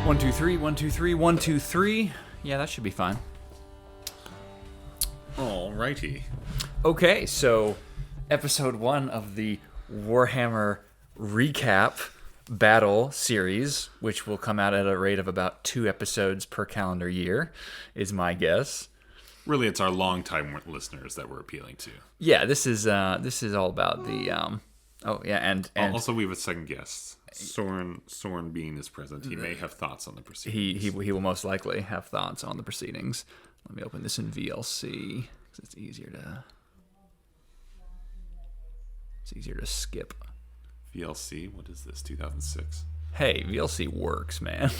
1, 2, 3, 1, 2, 3, 1, 2, 3. Yeah, that should be fine. Alrighty. Okay, so episode 1 of the Warhammer recap battle series, which will come out at a rate of about 2 episodes per calendar year, is my guess. Really, it's our long-time listeners that we're appealing to. Yeah, this is all about the and also we have a second guest. Soren Bean is present. He may have thoughts on the proceedings. he will most likely have thoughts on the proceedings. Let me open this in VLC because it's easier to skip. VLC? What is this? 2006? Hey, VLC works, man.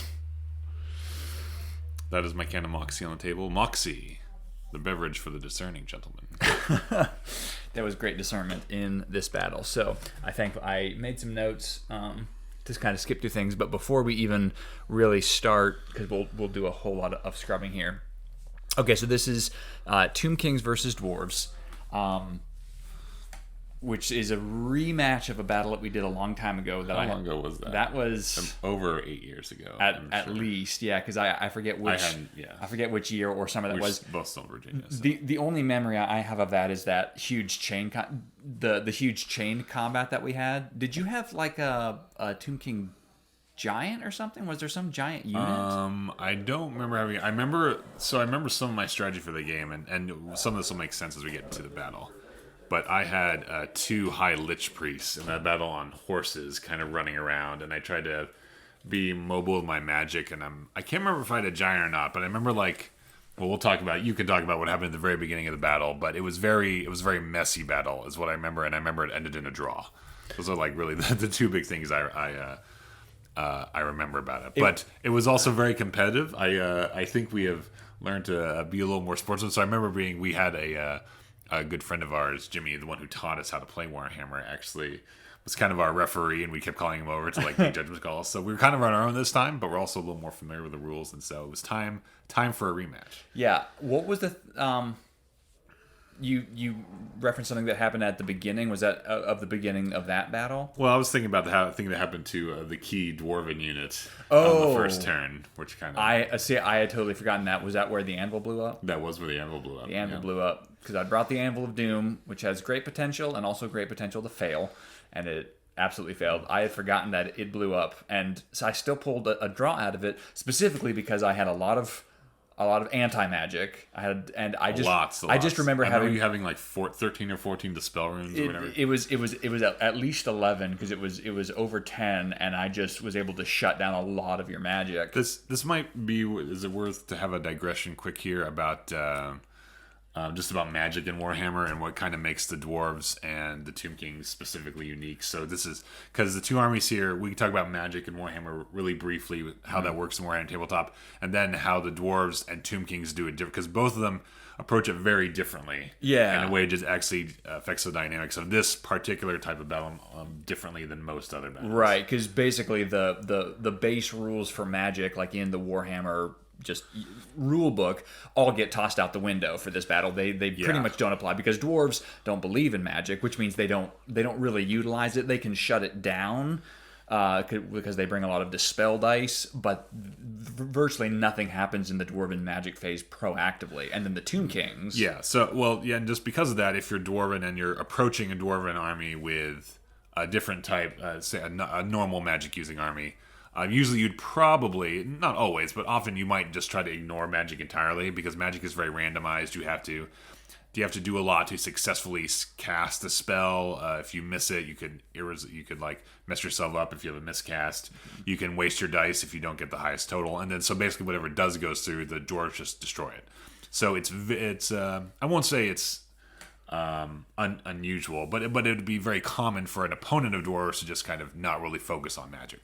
That is my can of Moxie on the table. Moxie, the beverage for the discerning gentleman. There was great discernment in this battle. So I think I made some notes to kind of skip through things. But before we even really start, because we'll do a whole lot of scrubbing here. Okay, so this is Tomb Kings versus Dwarves, which is a rematch of a battle that we did a long time ago. How long ago was that? That was over 8 years ago. At least, yeah, because I forget which I forget which year or summer that was. Both still in Virginia. So. The only memory I have of that is that huge chain the huge chain combat that we had. Did you have like a Tomb King giant or something? Was there some giant unit? I don't remember having. I remember some of my strategy for the game, and some of this will make sense as we get into the battle. But I had 2 high lich priests in that battle on horses, kind of running around, and I tried to be mobile with my magic. And I can't remember if I had a giant or not, but I remember we'll talk about. You can talk about what happened at the very beginning of the battle, but it was a very messy battle, is what I remember, and I remember it ended in a draw. Those are like really the 2 big things I remember about it. But it was also very competitive. I think we have learned to be a little more sportsman. So I remember we had a good friend of ours, Jimmy, the one who taught us how to play Warhammer, actually was kind of our referee, and we kept calling him over to make judgment calls. So we were kind of on our own this time, but we're also a little more familiar with the rules, and so it was time for a rematch. Yeah. What was the you referenced something that happened at the beginning? Was that of the beginning of that battle? Well, I was thinking about the thing that happened to the key dwarven unit on the first turn, which kind of I had totally forgotten that. Was that where the anvil blew up? That was where the anvil blew up. The anvil blew up because I brought the Anvil of Doom, which has great potential and also great potential to fail, and it absolutely failed. I had forgotten that it blew up, and so I still pulled a draw out of it specifically because I had a lot of anti-magic. I just remember having you having like 13 or 14 dispel runes or whatever. It was at least 11 because it was over 10, and I just was able to shut down a lot of your magic. This might be. Is it worth to have a digression quick here about just about magic in Warhammer and what kind of makes the dwarves and the Tomb Kings specifically unique? So this is because the 2 armies here, we can talk about magic in Warhammer really briefly, how that works in Warhammer Tabletop, and then how the dwarves and Tomb Kings do it different, because both of them approach it very differently. Yeah, in a way it just actually affects the dynamics of this particular type of battle differently than most other battles. Right, because basically the base rules for magic, like in the Warhammer just rule book, all get tossed out the window for this battle. They pretty much don't apply because dwarves don't believe in magic, which means they don't really utilize it. They can shut it down because they bring a lot of dispel dice, but virtually nothing happens in the dwarven magic phase proactively. And then the Tomb Kings, and just because of that, if you're dwarven and you're approaching a dwarven army with a different type, say a normal magic using army, usually you'd probably, not always, but often you might just try to ignore magic entirely because magic is very randomized. You have to do a lot to successfully cast a spell. If you miss it, you could like mess yourself up if you have a miscast. You can waste your dice if you don't get the highest total, and then so basically whatever does goes through, the dwarves just destroy it. So it's I won't say it's unusual, but it would be very common for an opponent of dwarves to just kind of not really focus on magic.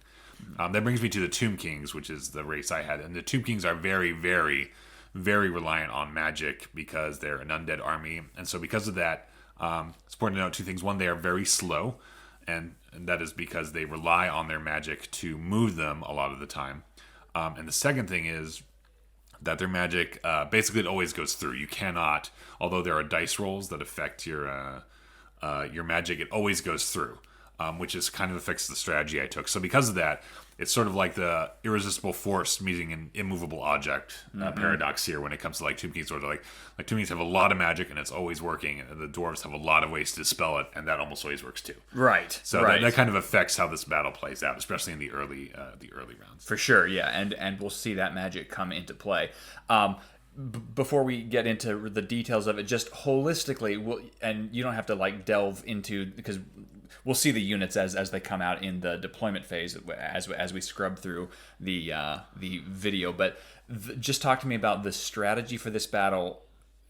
That brings me to the Tomb Kings, which is the race I had. And the Tomb Kings are very, very, very reliant on magic because they're an undead army. And so because of that, it's important to note 2 things. One, they are very slow, and that is because they rely on their magic to move them a lot of the time. And the second thing is that their magic, basically it always goes through. You cannot, although there are dice rolls that affect your magic, it always goes through. which is kind of affects the strategy I took. So because of that, it's sort of like the irresistible force meeting an immovable object paradox here when it comes to like Tomb Kings, where like Tomb Kings have a lot of magic and it's always working, and the dwarves have a lot of ways to dispel it, and that almost always works too. Right. So that kind of affects how this battle plays out, especially in the early rounds. For sure, yeah, and we'll see that magic come into play. Before we get into the details of it, just holistically, and you don't have to like delve into, because we'll see the units as they come out in the deployment phase as we scrub through the video. But just talk to me about the strategy for this battle.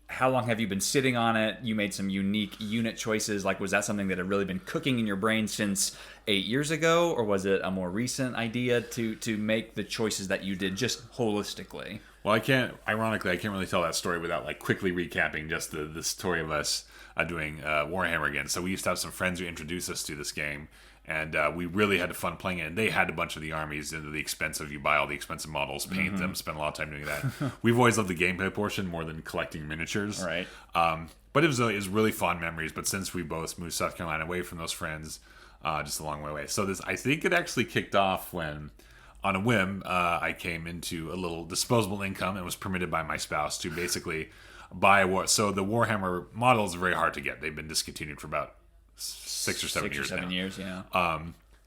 How long have you been sitting on it? You made some unique unit choices. Like, was that something that had really been cooking in your brain since 8 years ago, or was it a more recent idea to make the choices that you did just holistically? Well, I can't really tell that story without like quickly recapping just the story of us doing Warhammer again. So we used to have some friends who introduced us to this game, and we really had fun playing it. And they had a bunch of the armies into the expensive. You buy all the expensive models, paint them, spend a lot of time doing that. We've always loved the gameplay portion more than collecting miniatures. Right. But it was really fond memories. But since we both moved South Carolina away from those friends, just a long way away. So I think it actually kicked off when, on a whim, I came into a little disposable income and was permitted by my spouse to basically buy a war. So the Warhammer models are very hard to get. They've been discontinued for about 6 or 7 years now. 6 or 7 years, yeah.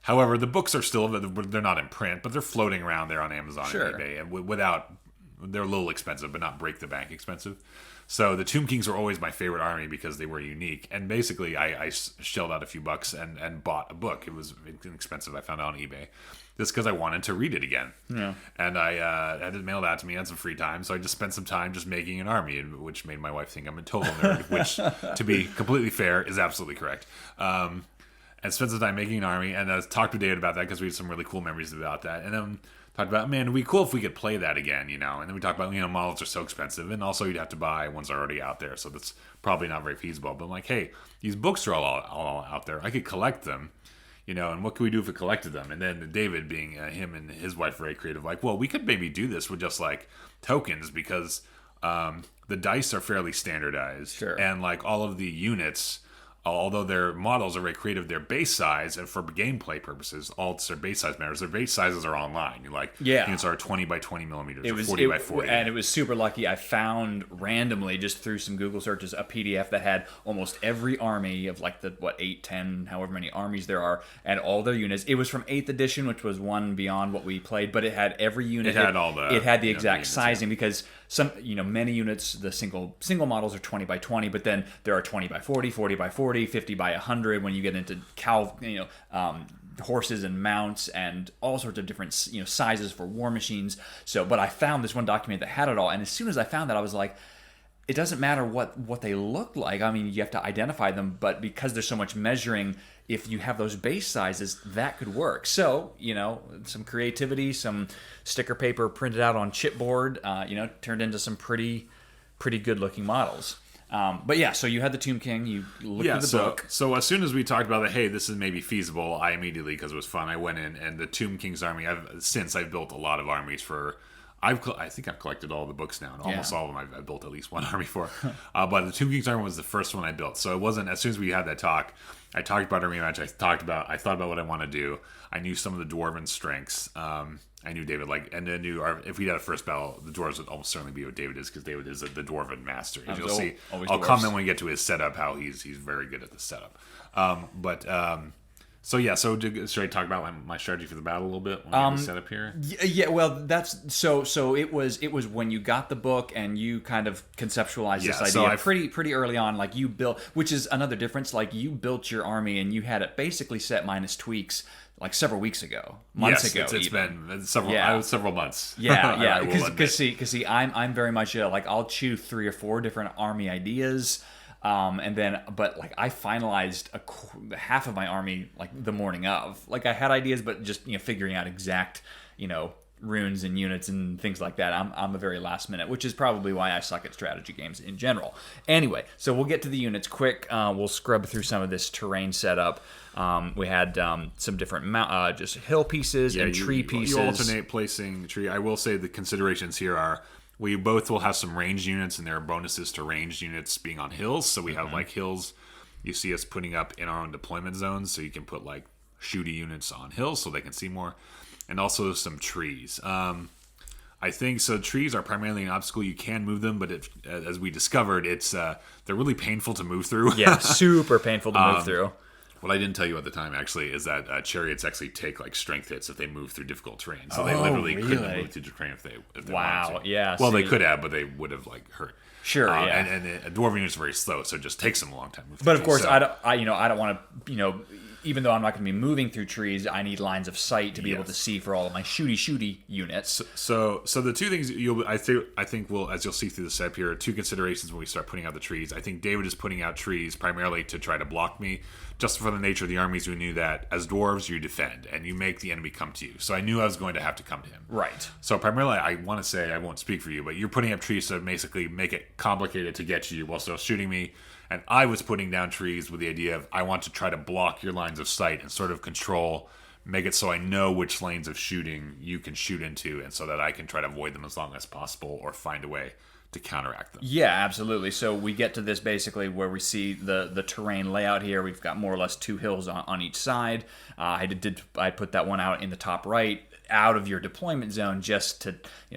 However, the books are still, they're not in print, but they're floating around there on Amazon Sure. and eBay. And they're a little expensive, but not break the bank expensive. So the Tomb Kings were always my favorite army because they were unique. And basically, I shelled out a few bucks and bought a book. It was inexpensive. I found it on eBay. Just because I wanted to read it again. Yeah. And I had it mailed out to me. I had some free time, so I just spent some time just making an army, which made my wife think I'm a total nerd, which, to be completely fair, is absolutely correct. And spent some time making an army, and I talked to David about that because we had some really cool memories about that. And then talked about, man, it'd be cool if we could play that again, And then we talked about, models are so expensive, and also you'd have to buy ones already out there, so that's probably not very feasible. But I'm like, hey, these books are all out there. I could collect them. And what could we do if we collected them? And then David, being him and his wife, very creative, like, well, we could maybe do this with just like tokens, because the dice are fairly standardized. Sure. And like all of the units, although their models are very creative, their base size, and for gameplay purposes, all their base size matters. Their base sizes are online. Units are 20 by 20 millimeters, or 40 by 40. And it was super lucky. I found randomly, just through some Google searches, a PDF that had almost every army of like 8, 10, however many armies there are, and all their units. It was from 8th edition, which was one beyond what we played, but it had every unit. It had the exact sizing, because some, many units, the single models are 20 by 20, but then there are 20 by 40, 40 by 40, 50 by 100 when you get into horses and mounts and all sorts of different sizes for war machines. But I found this one document that had it all, and as soon as I found that, I was like, it doesn't matter what they look like. I mean, you have to identify them, but because there's so much measuring, if you have those base sizes, that could work. So, some creativity, some sticker paper printed out on chipboard, turned into some pretty good looking models. But yeah, so you had the Tomb King, you looked at the book. So as soon as we talked about hey, this is maybe feasible, I immediately, because it was fun, I went in, and the Tomb King's army, I've built a lot of armies for. I think I've collected all the books now, and almost all of them I've built at least one army for. But the Tomb King's army was the first one I built. So it wasn't, as soon as we had that talk, I talked about a rematch. I thought about what I want to do. I knew some of the dwarven strengths. I knew David, and I knew if we had a first battle, the dwarves would almost certainly be what David is, because David is the dwarven master. As you'll see, I'll comment when we get to his setup how he's very good at the setup. So should I talk about my strategy for the battle a little bit when we get the setup here? Yeah, well, that's so it was when you got the book and you kind of conceptualized this idea pretty early on. Like, you built, which is another difference. Like, you built your army and you had it basically set minus tweaks like several weeks ago, months ago. It's been several months. Yeah. Because see, I'm very much I'll choose 3 or 4 different army ideas. But I finalized half of my army the morning of. I had ideas, but just figuring out exact runes and units and things like that. I'm a very last minute, which is probably why I suck at strategy games in general. Anyway, so we'll get to the units quick. We'll scrub through some of this terrain setup. We had some different just hill pieces and tree pieces. You alternate placing tree. I will say the considerations here are, we both will have some ranged units, and there are bonuses to ranged units being on hills. So we have hills, you see us putting up in our own deployment zones, so you can put like shooty units on hills so they can see more, and also some trees. I think so. Trees are primarily an obstacle. You can move them, but as we discovered, they're really painful to move through. Yeah, super painful to move through. What I didn't tell you at the time, actually, is that chariots actually take like strength hits if they move through difficult terrain. So they literally couldn't move through the terrain if they wanted to. Yeah. Well, they could have, but they would have like hurt. Sure. Yeah. And a dwarven unit is very slow, so it just takes them a long time to move through. But of course, I don't want to, even though I'm not going to be moving through trees, I need lines of sight to be able to see for all of my shooty units. So the two things I think will, as you'll see through the setup here, are two considerations when we start putting out the trees. I think David is putting out trees primarily to try to block me, just for the nature of the armies. We knew that as dwarves, you defend and you make the enemy come to you. So I knew I was going to have to come to him. Right. So primarily, I want to say, I won't speak for you, but you're putting up trees to basically make it complicated to get to you while still shooting me. And I was putting down trees with the idea of I want to try to block your lines of sight and sort of control, make it so I know which lanes of shooting you can shoot into, and so that I can try to avoid them as long as possible or find a way to counteract them. Yeah, absolutely. So we get to this basically where we see the terrain layout here. We've got more or less two hills on each side. I put that one out in the top right, out of your deployment zone, just to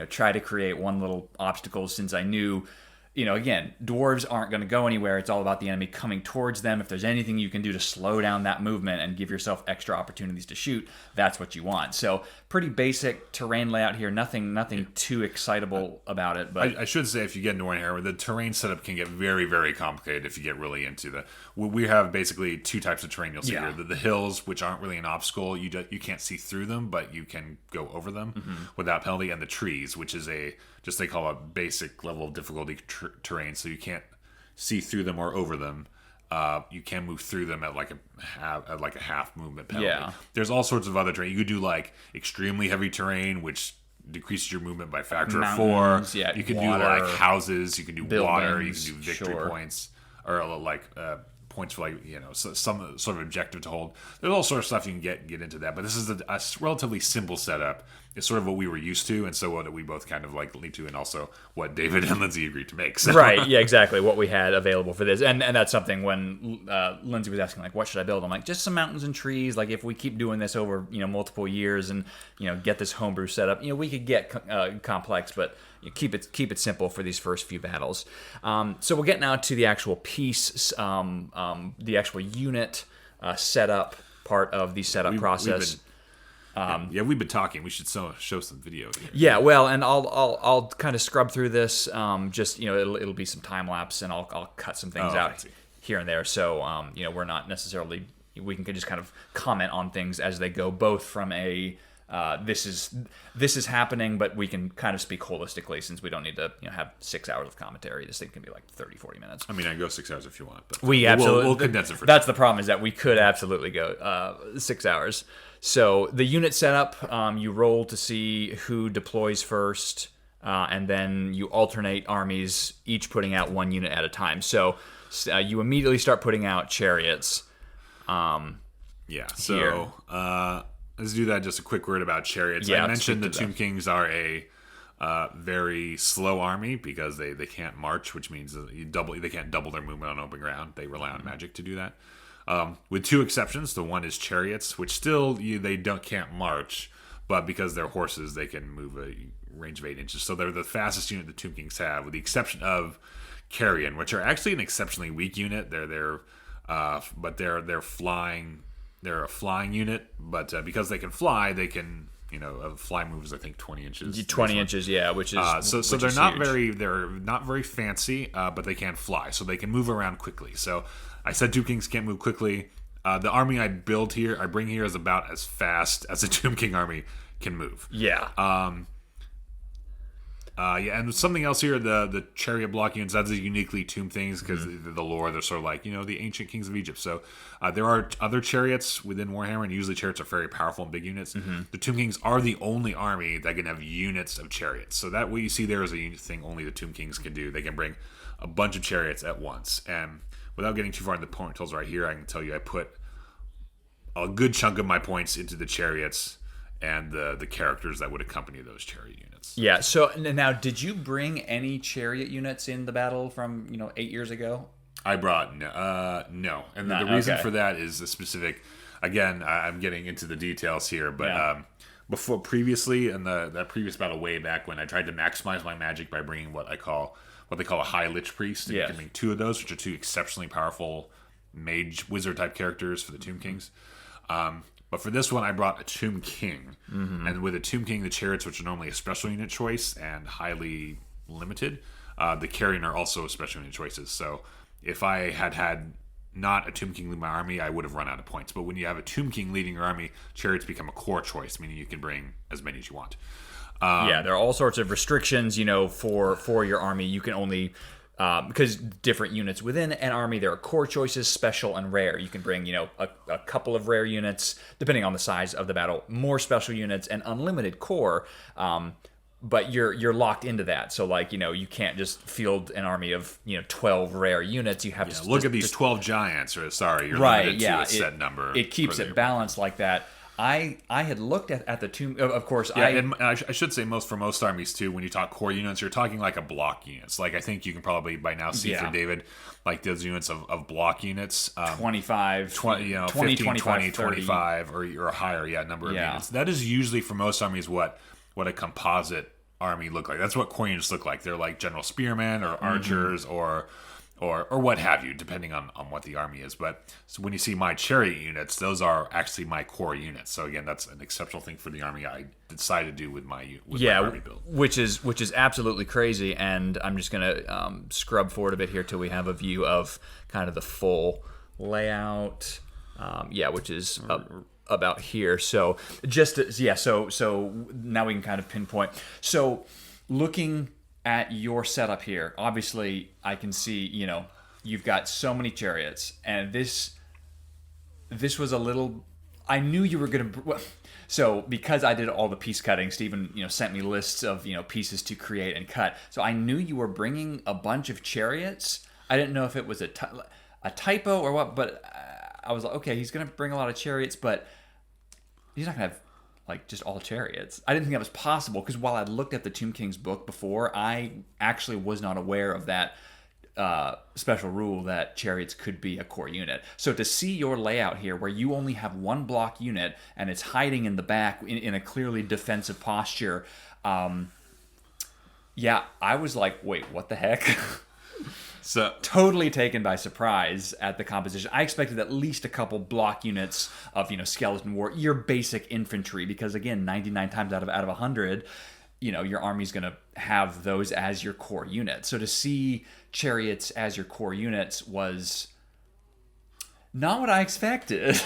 try to create one little obstacle, since I knew, again, dwarves aren't going to go anywhere. It's all about the enemy coming towards them. If there's anything you can do to slow down that movement and give yourself extra opportunities to shoot, that's what you want. So pretty basic terrain layout here. Nothing too excitable about it. But I should say, if you get into Warhammer, the terrain setup can get very, very complicated if you get really into the. We have basically two types of terrain you'll see here. The hills, which aren't really an obstacle. You can't see through them, but you can go over them without penalty. And the trees, which is they call a basic level of difficulty terrain, so you can't see through them or over them. You can move through them at like a half movement penalty. Yeah. There's all sorts of other terrain. You could do like extremely heavy terrain, which decreases your movement by a factor of 4. Yeah, you can water, do like houses. You can do buildings, water. You can do victory points, or like points for some sort of objective to hold. There's all sorts of stuff you can get into that. But this is a relatively simple setup. It's sort of what we were used to, and so what we both kind of like lead to, and also what David and Lindsay agreed to make. So. Right, yeah, exactly. What we had available for this, and that's something when Lindsay was asking, like, what should I build? I'm like, just some mountains and trees. Like, if we keep doing this over multiple years and get this homebrew set up, we could get complex, but keep it simple for these first few battles. So we'll get now to the actual piece, the actual unit setup part of the setup process. We've been talking. We should show some video here. Yeah, well, and I'll kind of scrub through this. Just it'll be some time lapse, and I'll cut some things out here and there. So we're not necessarily, we can just kind of comment on things as they go, both from a this is happening, but we can kind of speak holistically, since we don't need to have 6 hours of commentary. This thing can be like 30-40 minutes. I mean, I go 6 hours if you want, but we'll condense it for that's the problem, is that we could absolutely go 6 hours. So the unit setup, you roll to see who deploys first, and then you alternate armies, each putting out one unit at a time. So you immediately start putting out chariots. So let's do that. Just a quick word about chariots. I mentioned the Tomb Kings are a very slow army because they can't march, which means they can't double their movement on open ground. They rely on magic to do that. With two exceptions. The one is chariots, which still can't march, but because they're horses, they can move a range of 8 inches. So they're the fastest unit the Tomb Kings have, with the exception of Carrion, which are actually an exceptionally weak unit. They're flying. They're a flying unit, but because they can fly, they can fly moves, I think 20 inches. 20 inches, yeah, which is so they're not very fancy, but they can fly, so they can move around quickly. So I said Tomb Kings can't move quickly. The army I bring here is about as fast as a Tomb King army can move. Yeah. And something else here, the chariot block units, that's uniquely Tomb Things, because the lore, they're sort of like, the ancient kings of Egypt. So there are other chariots within Warhammer, and usually chariots are very powerful and big units. The Tomb Kings are the only army that can have units of chariots. So that what you see there is a unit thing only the Tomb Kings can do. They can bring a bunch of chariots at once. And without getting too far into the point tools right here, I can tell you I put a good chunk of my points into the chariots and the characters that would accompany those chariot units. Yeah, so now, did you bring any chariot units in the battle from 8 years ago? I brought no, and the reason for that is the specific. Again, I'm getting into the details here, but before previously in that previous battle way back when I tried to maximize my magic by bringing what they call a high lich priest, and you can bring 2 of those, which are 2 exceptionally powerful mage wizard type characters for the Tomb Kings. But for this one, I brought a Tomb King, and with a Tomb King, the chariots, which are normally a special unit choice and highly limited, the carrion are also special unit choices. So if I had not a Tomb King leading my army, I would have run out of points. But when you have a Tomb King leading your army, chariots become a core choice, meaning you can bring as many as you want. There are all sorts of restrictions, for your army. You can only, because different units within an army, there are core choices, special and rare. You can bring, a couple of rare units, depending on the size of the battle, more special units, and unlimited core. But you're locked into that. So, you can't just field an army of, 12 rare units. You have to look at these 12 giants, or you're right, limited to a set number. It keeps it balanced like that. I had looked at the tomb, of course. And I should say for most armies too, when you talk core units, you're talking like a block units. Like I think you can probably by now see for David, like those units of block units, 25, 20, 20, 15, 20, 25, or higher, number of units. That is usually for most armies what a composite army look like. That's what core units look like. They're like general spearmen or archers or what have you, depending on what the army is. But so when you see my chariot units, those are actually my core units. So again, that's an exceptional thing for the army I decided to do with my army build. Which is absolutely crazy. And I'm just gonna scrub forward a bit here till we have a view of kind of the full layout. Which is about here. So so now we can kind of pinpoint. So looking at your setup here, obviously I can see, you've got so many chariots, and this was a little, I knew you were going to, so because I did all the piece cutting, Stephen, sent me lists of, pieces to create and cut. So I knew you were bringing a bunch of chariots. I didn't know if it was a typo or what, but I was like, okay, he's going to bring a lot of chariots, but he's not going to have just all chariots. I didn't think that was possible, because while I looked at the Tomb King's book before, I actually was not aware of that special rule that chariots could be a core unit. So to see your layout here, where you only have one block unit and it's hiding in the back in a clearly defensive posture, I was like, wait, what the heck? So totally taken by surprise at the composition. I expected at least a couple block units of skeleton war, your basic infantry, because again, 99 times out of 100, your army's going to have those as your core unit. So to see chariots as your core units was not what I expected.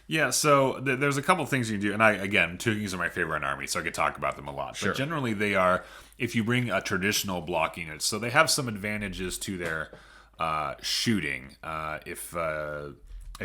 Yeah, so there's a couple things you can do, and Tomb Kings are my favorite army, so I could talk about them a lot. Sure. But generally, they are, if you bring a traditional block unit, so they have some advantages to their shooting. If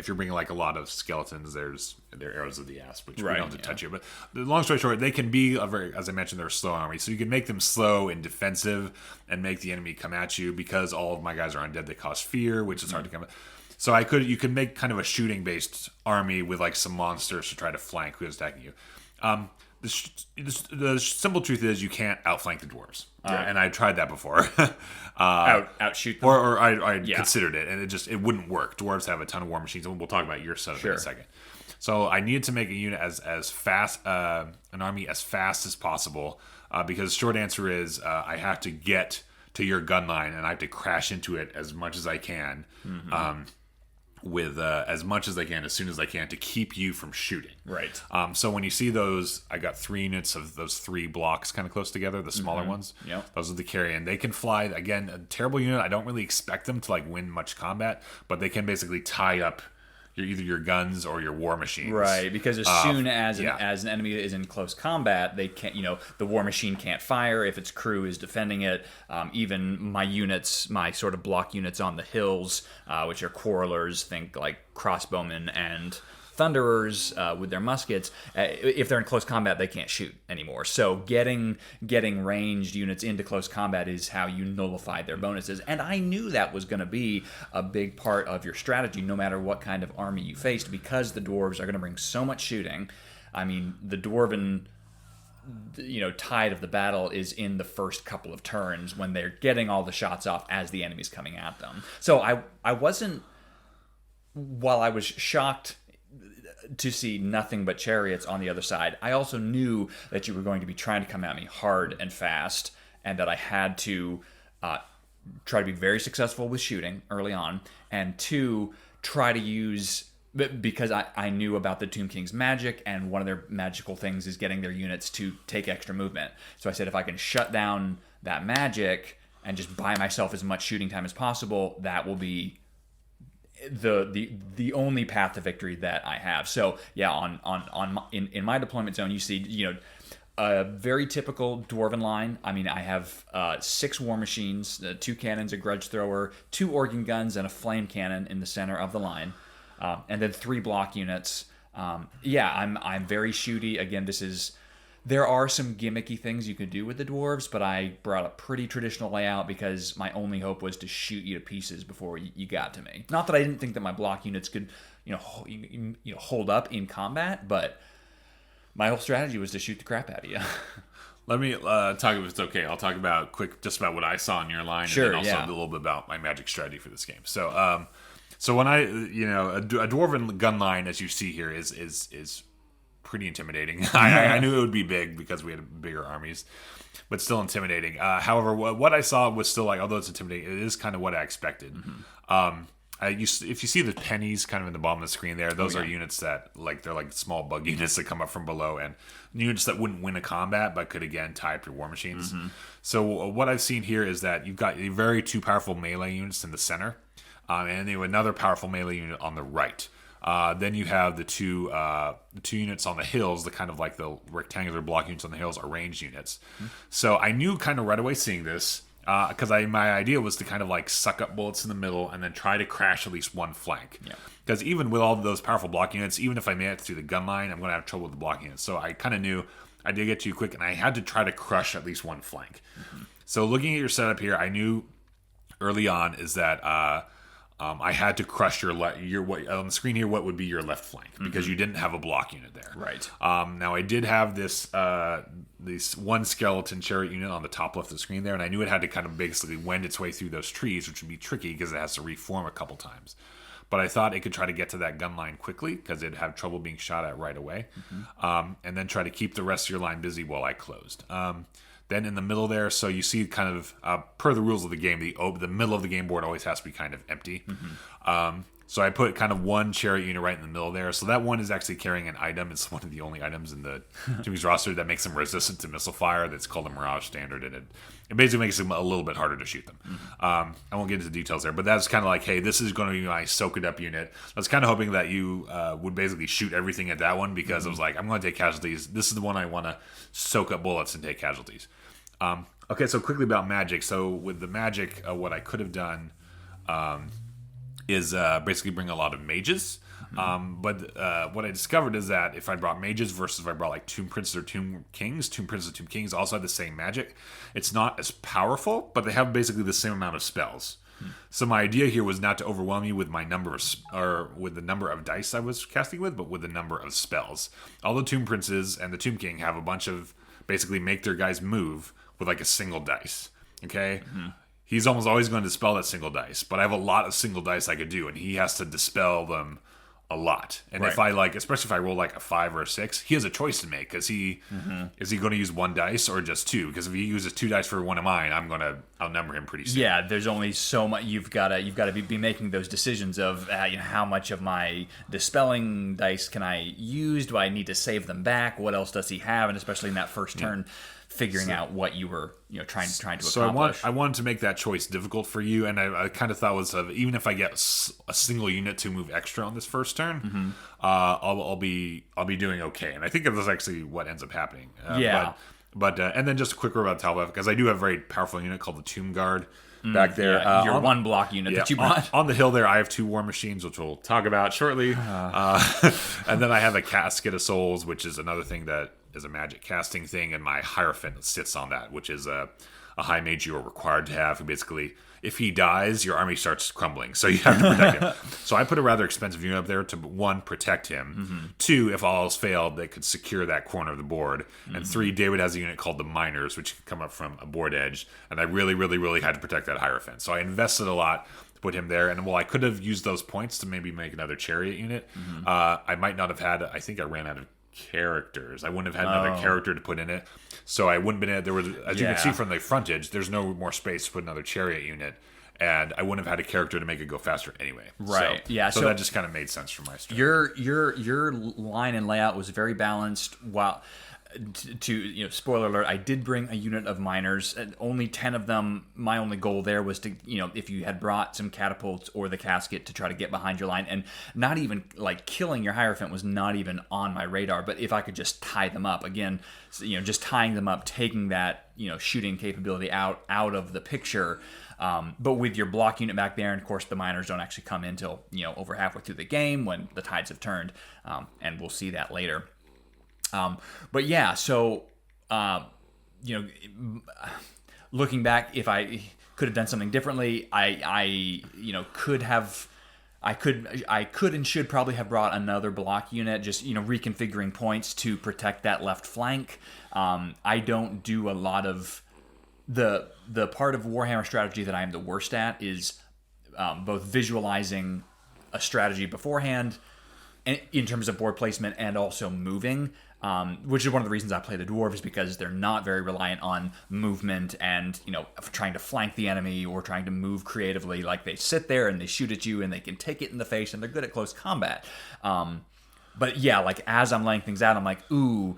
you're bringing a lot of skeletons, they're arrows of the asp, which we don't have to touch here. But the long story short, they can be as I mentioned, they're a slow army, so you can make them slow and defensive, and make the enemy come at you, because all of my guys are undead. They cause fear, which is hard to come at. So you could make kind of a shooting based army with some monsters to try to flank who's attacking you. The simple truth is you can't outflank the dwarves, and I tried that before. Outshoot them, or I considered it, and it wouldn't work. Dwarves have a ton of war machines, and we'll talk about your setup in a second. So I needed to make a unit as fast, an army as fast as possible, because short answer is I have to get to your gun line, and I have to crash into it as much as I can. With as much as I can, as soon as I can, to keep you from shooting. Right. So when you see those, I got 3 units of those 3 blocks kind of close together, the smaller ones. Yep. Those are the carrion. They can fly. Again, a terrible unit. I don't really expect them to win much combat, but they can basically tie up either your guns or your war machines. Right, because as soon as an enemy is in close combat, they can't. The war machine can't fire if its crew is defending it. Even my units, my sort of block units on the hills, which are quarrelers, think like crossbowmen and thunderers with their muskets, if they're in close combat, they can't shoot anymore. So getting ranged units into close combat is how you nullify their bonuses. And I knew that was going to be a big part of your strategy, no matter what kind of army you faced, because the dwarves are going to bring so much shooting. I mean, the dwarven tide of the battle is in the first couple of turns when they're getting all the shots off as the enemy's coming at them. So I wasn't, while I was shocked to see nothing but chariots on the other side, I also knew that you were going to be trying to come at me hard and fast, and that I had to try to be very successful with shooting early on, and two, try to use, because I knew about the Tomb King's magic, and one of their magical things is getting their units to take extra movement. So I said, if I can shut down that magic and just buy myself as much shooting time as possible, that will be the only path to victory that I have. So yeah, in my deployment zone, you see a very typical dwarven line. I mean, I have 6 war machines, 2 cannons, a grudge thrower, 2 organ guns, and a flame cannon in the center of the line. And then 3 block units. I'm very shooty. Again, there are some gimmicky things you could do with the dwarves, but I brought a pretty traditional layout because my only hope was to shoot you to pieces before you got to me. Not that I didn't think that my block units could, hold up in combat, but my whole strategy was to shoot the crap out of you. Let me talk, if it's okay. I'll talk about just about what I saw in your line, sure, and then also a little bit about my magic strategy for this game. So, so when a dwarven gun line, as you see here, is pretty intimidating. I knew it would be big because we had bigger armies, but still intimidating. However, what I saw was still although it's intimidating, it is kind of what I expected. Mm-hmm. If you see the pennies kind of in the bottom of the screen there, those are units that they're like small bug units that come up from below, and units that wouldn't win a combat but could again tie up your war machines. Mm-hmm. So what I've seen here is that you've got very 2 powerful melee units in the center, and then you have another powerful melee unit on the right. Then you have the two units on the hills, the kind of like the rectangular block units on the hills are ranged units. Mm-hmm. So I knew kind of right away seeing this, because my idea was to kind of suck up bullets in the middle and then try to crash at least one flank. Because even with all of those powerful block units, even if I made it through the gun line, I'm going to have trouble with the block units. So I kind of knew I did get too quick, and I had to try to crush at least one flank. Mm-hmm. So looking at your setup here, I knew early on is that I had to crush your what on the screen here. What would be your left flank, because you didn't have a block unit there. Right. Now I did have this one skeleton chariot unit on the top left of the screen there, and I knew it had to kind of basically wend its way through those trees, which would be tricky because it has to reform a couple times. But I thought it could try to get to that gun line quickly because it'd have trouble being shot at right away, and then try to keep the rest of your line busy while I closed. Then in the middle there, so you see kind of, per the rules of the game, the middle of the game board always has to be kind of empty. Mm-hmm. So I put kind of one chariot unit right in the middle there. So that one is actually carrying an item. It's one of the only items in the Tomb's roster that makes them resistant to missile fire. That's called a Mirage Standard, and it basically makes them a little bit harder to shoot them. Mm-hmm. I won't get into details there, but that's kind of hey, this is going to be my soak it up unit. I was kind of hoping that you would basically shoot everything at that one, because I was I'm going to take casualties. This is the one I want to soak up bullets and take casualties. Okay, so quickly about magic. So with the magic, what I could have done is basically bring a lot of mages. But what I discovered is that if I brought mages versus if I brought Tomb Princes or Tomb Kings, Tomb Princes and Tomb Kings also have the same magic. It's not as powerful, but they have basically the same amount of spells. So my idea here was not to overwhelm you with my number with the number of dice I was casting with, but with the number of spells. All the Tomb Princes and the Tomb King have a bunch of basically make their guys move with a single dice. Okay? Mm-hmm. He's almost always going to dispel that single dice, but I have a lot of single dice I could do, and he has to dispel them a lot. And if I especially if I roll a 5 or a 6, he has a choice to make, because is he going to use 1 dice or just 2? Because if he uses 2 dice for one of mine, I'm going to outnumber him pretty soon. Yeah, there's only so much you've got to be making those decisions of how much of my dispelling dice can I use? Do I need to save them back? What else does he have? And especially in that first turn, figuring out what you were trying to accomplish. So I wanted to make that choice difficult for you, and I kind of thought was even if I get a single unit to move extra on this first turn, I'll be doing okay. And I think that's actually what ends up happening. But and then just a quick word about TABLETOP, because I do have a very powerful unit called the Tomb Guard back there. Your one block unit that you bought. On the hill there, I have 2 war machines, which we'll talk about shortly. And then I have a Casket of Souls, which is another thing that is a magic casting thing, and my Hierophant sits on that, which is a high mage you are required to have. Basically, if he dies, your army starts crumbling. So you have to protect him. So I put a rather expensive unit up there to, 1, protect him. 2, if all else failed, they could secure that corner of the board. And 3, David has a unit called the Miners, which could come up from a board edge. And I really, really, really had to protect that Hierophant. So I invested a lot to put him there. And, I could have used those points to maybe make another Chariot unit. I might not have had... I think I ran out of characters. I wouldn't have had another character to put in it. So I wouldn't have been... There was, as you can see from the frontage, there's no more space to put another Chariot unit. And I wouldn't have had a character to make it go faster anyway. Right. So that just kind of made sense for my strategy. Your line and layout was very balanced. While spoiler alert, I did bring a unit of miners. Only 10 of them. My only goal there was to, if you had brought some catapults or the casket to try to get behind your line, and not even like killing your Hierophant was not even on my radar. But if I could just tie them up again, just tying them up, taking that shooting capability out of the picture. But with your block unit back there, and of course the miners don't actually come in until over halfway through the game when the tides have turned, and we'll see that later. But yeah, so looking back, if I could have done something differently, I could and should probably have brought another block unit, just reconfiguring points to protect that left flank. I don't do a lot of the part of Warhammer strategy that I am the worst at is both visualizing a strategy beforehand in terms of board placement and also moving, which is one of the reasons I play the Dwarves, because they're not very reliant on movement and trying to flank the enemy or trying to move creatively. Like, they sit there and they shoot at you and they can take it in the face and they're good at close combat. But yeah, like as I'm laying things out, I'm like, ooh,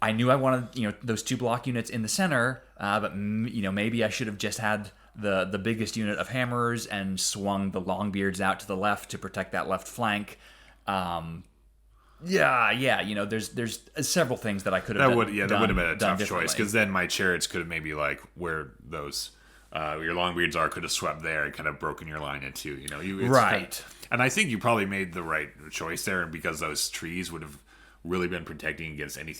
I knew I wanted those 2 block units in the center, but maybe I should have just had the biggest unit of hammerers and swung the Longbeards out to the left to protect that left flank. There's several things that I could have done. That would have been a tough choice, because then my Chariots could have maybe like where those your Longbeards are could have swept there and kind of broken your line in two. Right. And I think you probably made the right choice there, because those trees would have really been protecting against any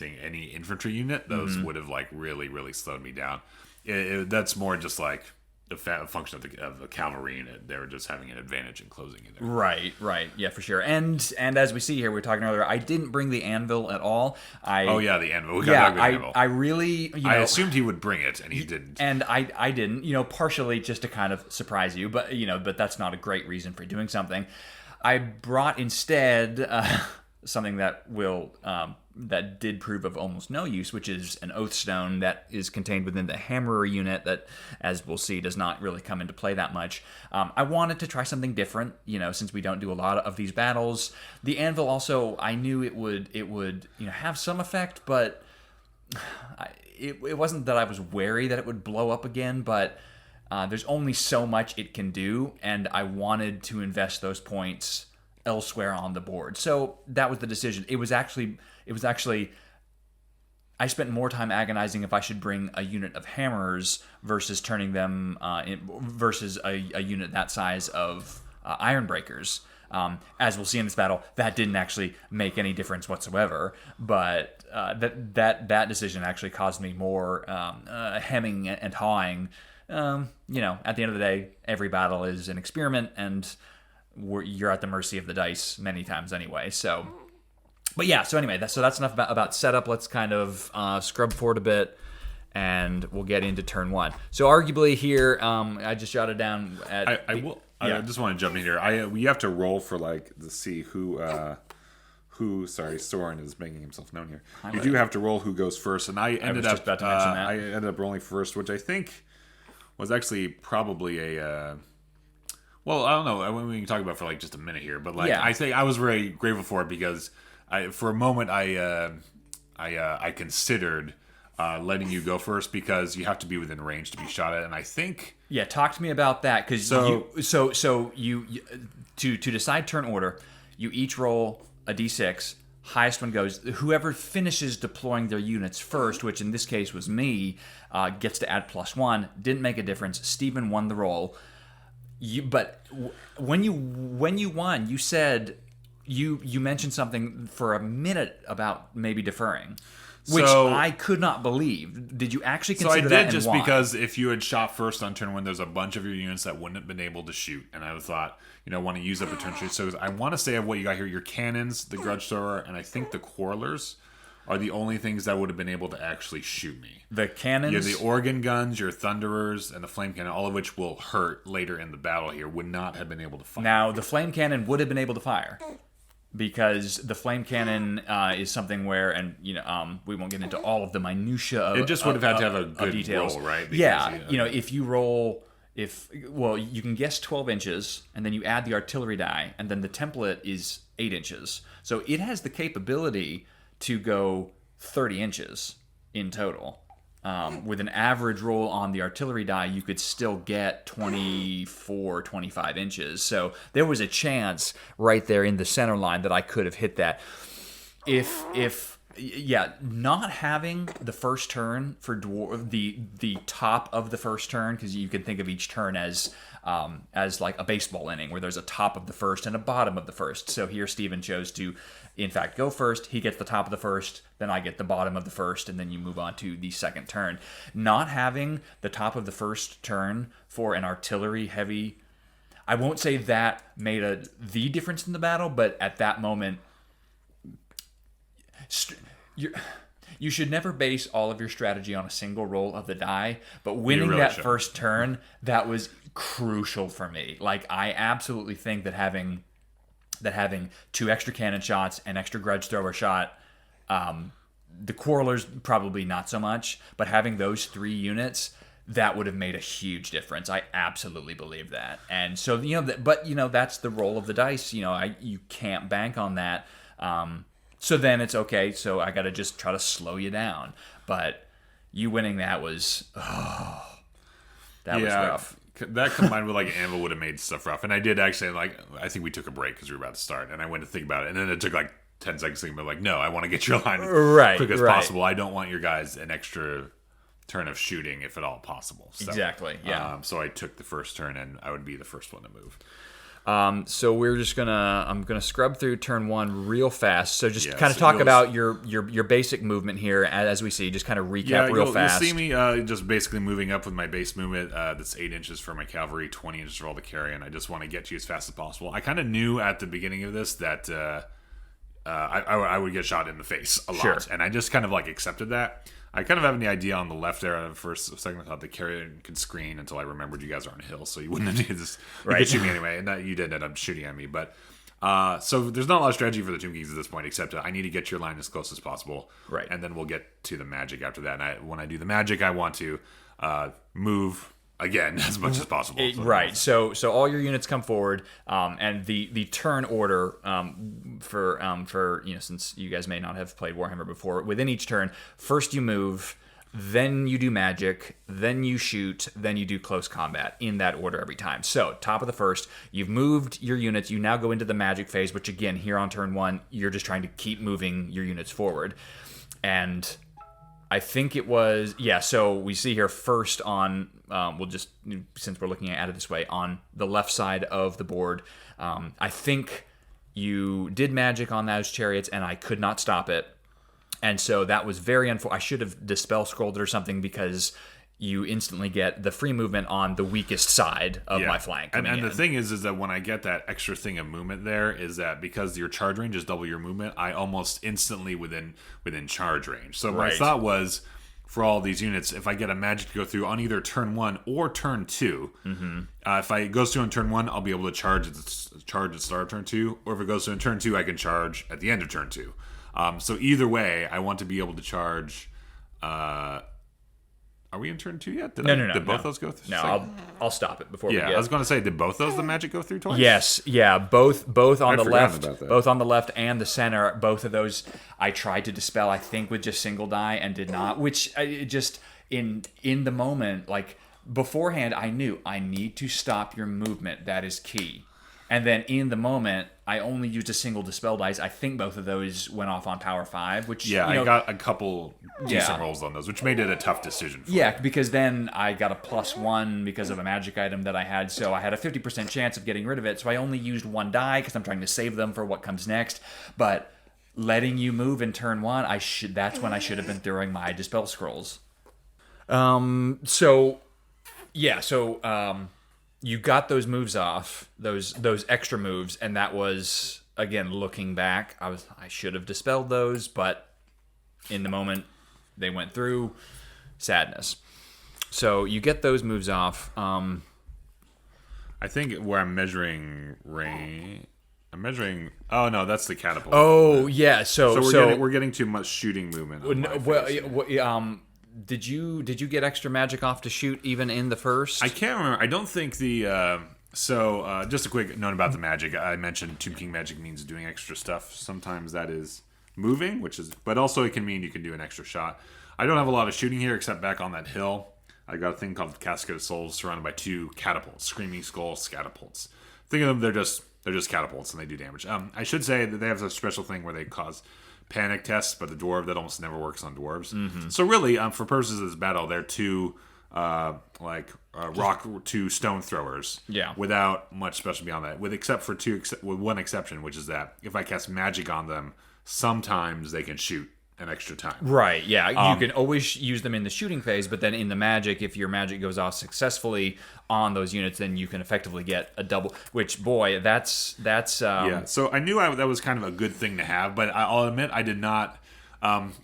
infantry unit. Those would have like really, really slowed me down. That's more just like a function of the cavalry unit. They were just having an advantage in closing in there. Right. Yeah, for sure. And as we see here, we were talking earlier, I didn't bring the anvil at all. The anvil. The anvil. I really, I assumed he would bring it, and he didn't. And I didn't, partially just to kind of surprise you, but that's not a great reason for doing something. I brought instead something that that did prove of almost no use, which is an Oath Stone that is contained within the Hammerer unit that, as we'll see, does not really come into play that much. I wanted to try something different, since we don't do a lot of these battles. The Anvil also, I knew it would have some effect, but it wasn't that I was wary that it would blow up again, but there's only so much it can do, and I wanted to invest those points elsewhere on the board. So that was the decision. It was actually I spent more time agonizing if I should bring a unit of hammerers versus turning them versus a unit that size of Ironbreakers. As we'll see in this battle, that didn't actually make any difference whatsoever. But that decision actually caused me more hemming and hawing. At the end of the day, every battle is an experiment, and you're at the mercy of the dice many times anyway. So, but yeah. So anyway, that's enough about setup. Let's kind of scrub forward a bit, and we'll get into turn one. So arguably here, I just jotted down. I just want to jump in here. We have to roll for to see who. Soren is making himself known here. You do have to roll who goes first, and I ended up rolling first, which I think was actually probably a. Well, I don't know. We can talk about it for just a minute here, but I think I was very grateful for it, because for a moment I considered letting you go first, because you have to be within range to be shot at, and I think talk to me about that, because you to decide turn order, you each roll a d6. Highest one goes. Whoever finishes deploying their units first, which in this case was me, gets to add +1. Didn't make a difference. Steven won the roll. But when you won, you said you mentioned something for a minute about maybe deferring. which So- I could not believe. Did you actually So I consider that? did, just why? because if you had shot first on turn 1, there's a bunch of your units that wouldn't have been able to shoot, and I thought, want to use up a turn shoot. So I want to say of what you got here, your cannons, the grudge thrower, and I think the quarrelers are the only things that would have been able to actually shoot me. The cannons, You have the organ guns, your thunderers, and the flame cannon, all of which will hurt later in the battle here, would not have been able to fire. Now, the flame cannon would have been able to fire because the flame cannon is something where, and we won't get into all of the minutia of It just would have had to have a good details. roll, right? Because, Yeah, if you roll, you can guess 12 inches, and then you add the artillery die, and then the template is 8 inches. So it has the capability to go 30 inches in total. With an average roll on the artillery die, you could still get 24, 25 inches. So there was a chance right there in the center line that I could have hit that. Not having the first turn for the top of the first turn, because you can think of each turn as like a baseball inning where there's a top of the first and a bottom of the first. So here Steven chose to, in fact, go first. He gets the top of the first, then I get the bottom of the first, and then you move on to the second turn. Not having the top of the first turn for an artillery heavy, I won't say that made the difference in the battle, but at that moment, you should never base all of your strategy on a single roll of the die, but winning really that shouldn't. first turn, that was crucial for me. Like, I absolutely think that having 2 extra cannon shots, and extra grudge thrower shot, the quarrelers probably not so much, but having those 3 units, that would have made a huge difference. I absolutely believe that. And so, that's the roll of the dice. You can't bank on that. So then it's okay. So I got to just try to slow you down. But you winning that was, was rough. That combined with Anvil would have made stuff rough. And I did actually, I think we took a break because we were about to start. And I went to think about it. And then it took 10 seconds to think about no, I want to get your line as quick as possible. I don't want your guys an extra turn of shooting if at all possible. So, exactly, yeah. So I took the first turn, and I would be the first one to move. So we're just I'm gonna scrub through turn 1 real fast. So just kind of so talk about your basic movement here as we see. Just kind of recap real fast. You'll see me just basically moving up with my base movement. That's 8 inches for my cavalry, 20 inches for all the carrion. I just want to get you as fast as possible. I kind of knew at the beginning of this that I would get shot in the face a lot, Sure. and I just kind of accepted that. I kind of have the idea on the left there for a second. I thought the carrion could screen until I remembered you guys are on a hill, so you wouldn't have needed this. You could shoot me anyway, and that you did end up shooting at me. But so there's not a lot of strategy for the Tomb Kings at this point, except I need to get your line as close as possible, right? And then we'll get to the magic after that. And when I do the magic, I want to move again as much as possible. Right. So all your units come forward, and the turn order for since you guys may not have played Warhammer before, within each turn, first you move, then you do magic, then you shoot, then you do close combat, in that order every time. So top of the first, you've moved your units. You now go into the magic phase, which again here on turn 1, you're just trying to keep moving your units forward, and I think it was, so we see here first on, we'll just, since we're looking at it this way, on the left side of the board, I think you did magic on those chariots, and I could not stop it. And so that was very unfortunate. I should have dispel scrolled it or something, because you instantly get the free movement on the weakest side of my flank. And the thing is that when I get that extra thing of movement there, is that because your charge range is double your movement, I almost instantly within charge range. So my thought was, for all these units, if I get a magic to go through on either turn 1 or turn 2, if it goes through on turn 1, I'll be able to charge at the start of turn 2, or if it goes through in turn 2, I can charge at the end of turn 2. So either way, I want to be able to charge. Are we in turn 2 yet? No. Did both those go through? No, I'll stop it before we get. I was going to say, did both those the magic go through twice? Yes, both on the left, about that. both on the left and the center. Both of those I tried to dispel, I think, with just single die, and did not. Which just in the moment, beforehand, I knew I need to stop your movement. That is key. And then in the moment, I only used a single dispel dice. I think both of those went off on power 5, which I got a couple decent rolls on those, which made it a tough decision for me. because then I got a +1 because of a magic item that I had, so I had a 50% chance of getting rid of it. So I only used 1 die because I'm trying to save them for what comes next. But letting you move in turn 1, that's when I should have been throwing my Dispel Scrolls. You got those moves off, those extra moves, and that was, again, looking back, I should have dispelled those, but in the moment they went through. Sadness. So you get those moves off. I think where I'm measuring rain. I'm measuring. Oh no, that's the catapult. Oh yeah. So we're getting too much shooting movement. Did you get extra magic off to shoot even in the first? I can't remember. I don't think the. Just a quick note about the magic. I mentioned Tomb King magic means doing extra stuff. Sometimes that is moving, but also it can mean you can do an extra shot. I don't have a lot of shooting here except back on that hill. I got a thing called the Casket of Souls surrounded by 2 catapults, Screaming Skull catapults. Think of them, they're just catapults and they do damage. I should say that they have a special thing where they cause panic tests, but the dwarf, that almost never works on dwarves. Mm-hmm. So really, for purposes of this battle, they're 2 2 stone throwers. Yeah. Without much special beyond that, with one exception, which is that if I cast magic on them, sometimes they can shoot an extra time. Right, yeah. You can always use them in the shooting phase, but then in the magic, if your magic goes off successfully on those units, then you can effectively get a double, which, boy, that's yeah, so I knew that was kind of a good thing to have, but I'll admit I did not.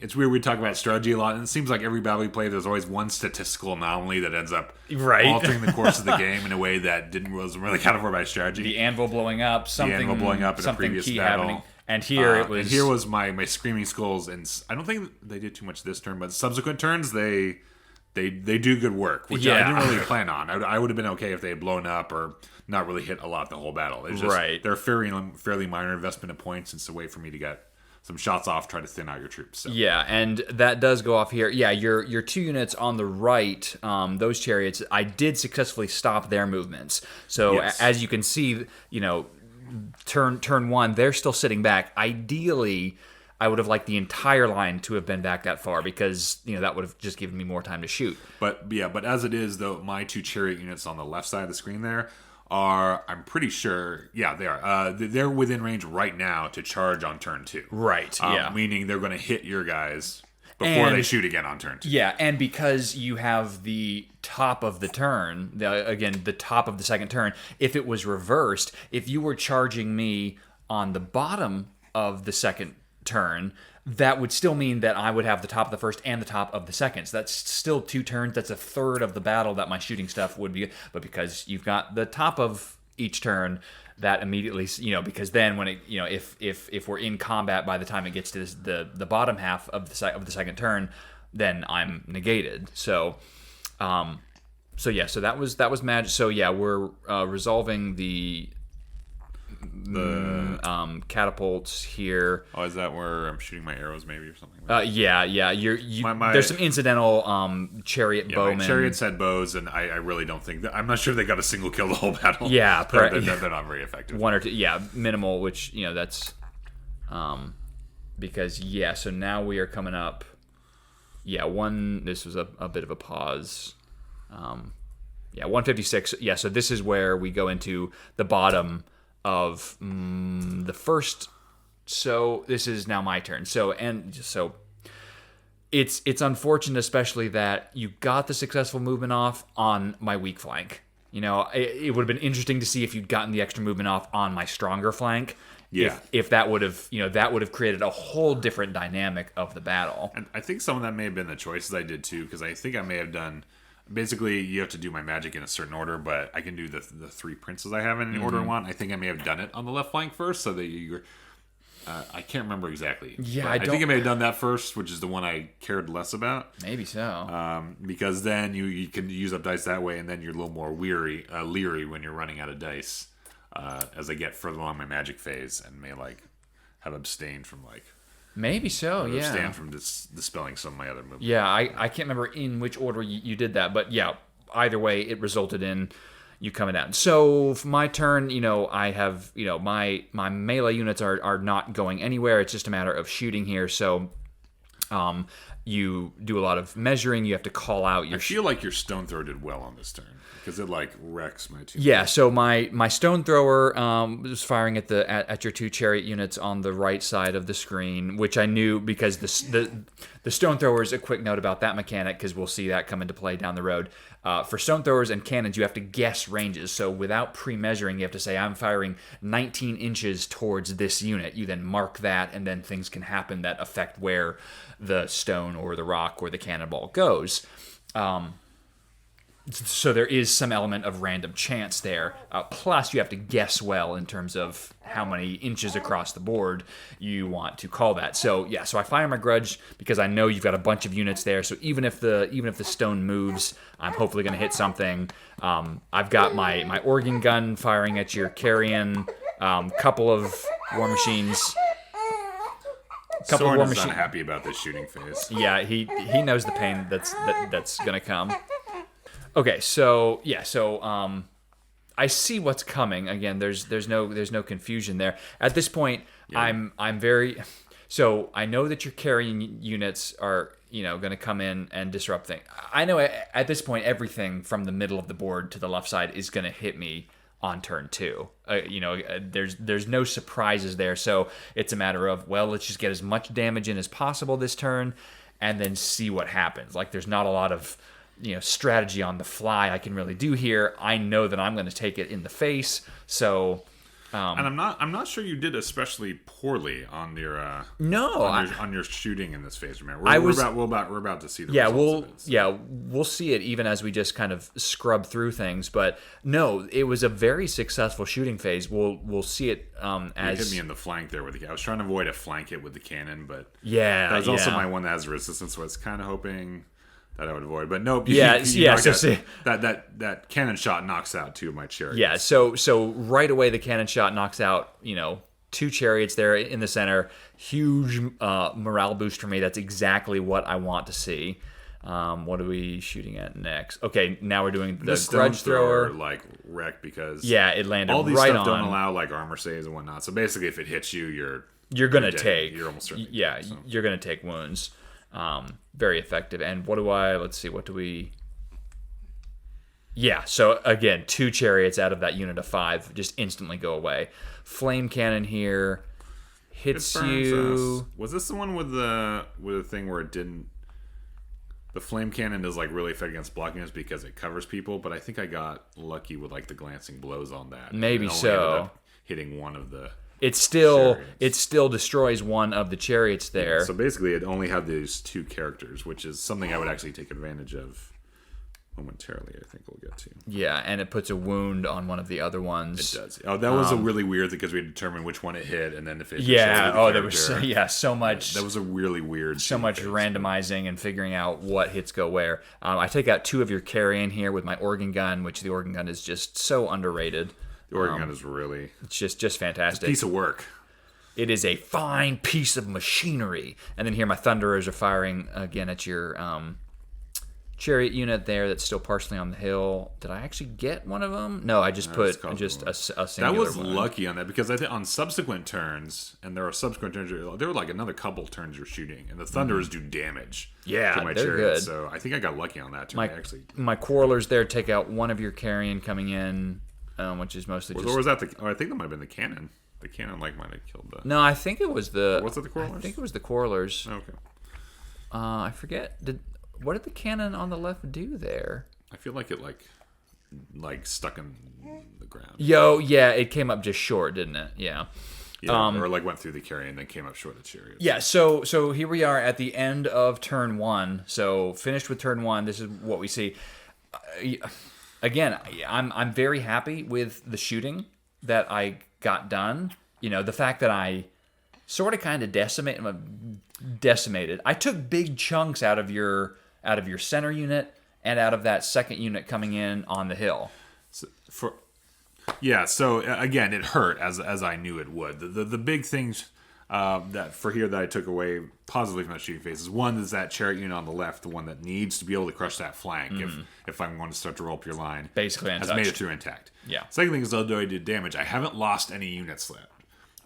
It's weird, we talk about strategy a lot, and it seems like every battle we play, there's always one statistical anomaly that ends up altering the course of the game in a way that wasn't really accounted for by strategy. The anvil blowing up, something in a previous key battle. Happening. And here here was my Screaming Skulls, and I don't think they did too much this turn, but subsequent turns they do good work, which I didn't really plan on. I would have been okay if they had blown up or not really hit a lot the whole battle. It's just they're a fairly minor investment of points. It's a way for me to get some shots off, try to thin out your troops. So. Yeah, and that does go off here. Yeah, your 2 units on the right, those chariots, I did successfully stop their movements. So as you can see, turn 1, they're still sitting back. Ideally, I would have liked the entire line to have been back that far because that would have just given me more time to shoot. But as it is, though, my 2 chariot units on the left side of the screen there are, I'm pretty sure, they are. They're within range right now to charge on turn 2. Right. Yeah. Meaning they're going to hit your guys before they shoot again on turn 2. Yeah, and because you have the top of the turn, the top of the second turn, if it was reversed, if you were charging me on the bottom of the second turn, that would still mean that I would have the top of the first and the top of the second. So that's still 2 turns. That's a third of the battle that my shooting stuff would be. But because you've got the top of each turn, that immediately, because then when it, if we're in combat by the time it gets to the bottom half of the second turn, then I'm negated. So that was magic. So yeah, we're resolving the catapults here. Oh, is that where I'm shooting my arrows, maybe, or something? Yeah. There's some incidental chariot bowmen. My chariots had bows, and I really don't think that. I'm not sure they got a single kill the whole battle. Yeah, they're not very effective. 1 or 2, minimal. Which that's because So now we are coming up. Yeah, this was a bit of a pause. 156. Yeah, so this is where we go into the bottom of the first. So this is now my turn. So it's unfortunate, especially that you got the successful movement off on my weak flank. It would have been interesting to see if you'd gotten the extra movement off on my stronger flank. Yeah. If that would have created a whole different dynamic of the battle. And I think some of that may have been the choices I did too, because I think I may have done. Basically, you have to do my magic in a certain order, but I can do the 3 princes I have in the order I want. I think I may have done it on the left flank first, so that you're. I can't remember exactly. Yeah, I think I may have done that first, which is the one I cared less about. Maybe so. Because then you can use up dice that way, and then you're a little more leery when you're running out of dice as I get further along my magic phase, and may have abstained from Maybe so, yeah. Abstain from dispelling some of my other movements. Yeah, I can't remember in which order you did that, but yeah, either way, it resulted in you coming down. So for my turn, I have, my melee units are not going anywhere. It's just a matter of shooting here. So you do a lot of measuring. You have to call out your... I feel like your stone thrower did well on this turn, because it, like, wrecks my team. Yeah, so my stone thrower was firing at your 2 chariot units on the right side of the screen, which I knew because the stone thrower is a quick note about that mechanic, because we'll see that come into play down the road. For stone throwers and cannons, you have to guess ranges. So without pre-measuring, you have to say, I'm firing 19 inches towards this unit. You then mark that, and then things can happen that affect where the stone or the rock or the cannonball goes. So there is some element of random chance there. Plus, you have to guess well in terms of how many inches across the board you want to call that. So yeah, so I fire my grudge because I know you've got a bunch of units there. So even if the stone moves, I'm hopefully going to hit something. I've got my organ gun firing at your carrion. Couple of war machines. Soren is not happy about this shooting phase. Yeah, he knows the pain that's going to come. Okay, so yeah, I see what's coming. Again, there's no confusion there. At this point, yeah. I'm very... So I know that your carrying units are, going to come in and disrupt things. I know at this point, everything from the middle of the board to the left side is going to hit me on turn 2. There's no surprises there. So it's a matter of, well, let's just get as much damage in as possible this turn and then see what happens. Like, there's not a lot of... strategy on the fly I can really do here. I know that I'm going to take it in the face. So, and I'm not sure you did especially poorly on your on your shooting in this phase. Remember, we're about to see the results of it, so. We'll see it even as we just kind of scrub through things. But no, it was a very successful shooting phase. We'll see it as you hit me in the flank there with I was trying to avoid a flank hit with the cannon, but that was also my one that has resistance. So I was kind of hoping that I would avoid, but nope. That cannon shot knocks out 2 of my chariots. Yeah, so right away the cannon shot knocks out 2 chariots there in the center. Huge morale boost for me. That's exactly what I want to see. What are we shooting at next? Okay, now we're doing the grudge thrower. Like wreck because it landed all these right stuff on. Don't allow like armor saves and whatnot. So basically, if it hits you, you're gonna take. You're almost certainly dead, so. You're gonna take wounds. Very effective. And let's see, what do we... Yeah, so again, 2 chariots out of that unit of 5 just instantly go away. Flame cannon here hits you... Was this the one with the thing where it didn't... The flame cannon is like really effective against blocking units because it covers people, but I think I got lucky with like the glancing blows on that. Maybe so. Hitting one of the... It still destroys one of the chariots there. Yeah, so basically, it only had these 2 characters, which is something I would actually take advantage of momentarily. I think we'll get to. Yeah, and it puts a wound on one of the other ones. It does. Oh, that was a really weird thing because we had to determine which one it hit, and then if it. There was so much. That was a really weird. So much randomizing and figuring out what hits go where. I take out 2 of your carrion here with my organ gun, which the organ gun is just so underrated. The organ gun is really... It's just fantastic. It's a piece of work. It is a fine piece of machinery. And then here my Thunderers are firing again at your chariot unit there that's still partially on the hill. Did I actually get one of them? No, I just put just a singular That was one. Lucky on that because I think on subsequent turns, and there are subsequent turns, there were like another couple turns you're shooting, and the Thunderers do damage to my they're chariot. good. So I think I got lucky on that turn. My Quarrelers there take out one of your carrion coming in... which is mostly just... Or was that I think that might have been the cannon. The cannon might have killed the... No, I think it was the... Was it the Quarrelers? I think it was the Quarrelers. Okay. I forget. What did the cannon on the left do there? I feel like it stuck in the ground. It came up just short, didn't it? Yeah. Or went through the carrion and then came up short of the chariot. Yeah, so here we are at the end of turn 1. So finished with turn 1. This is what we see. Again, I'm very happy with the shooting that I got done. The fact that I sort of kind of decimated. I took big chunks out of your center unit and out of that second unit coming in on the hill. So again, it hurt as I knew it would. The big things that I took away positively from that shooting phase is one is that chariot unit on the left, the one that needs to be able to crush that flank if I'm going to start to roll up your line. Basically untouched. Has made it through intact. Yeah. Second thing is, although I did damage, I haven't lost any units left.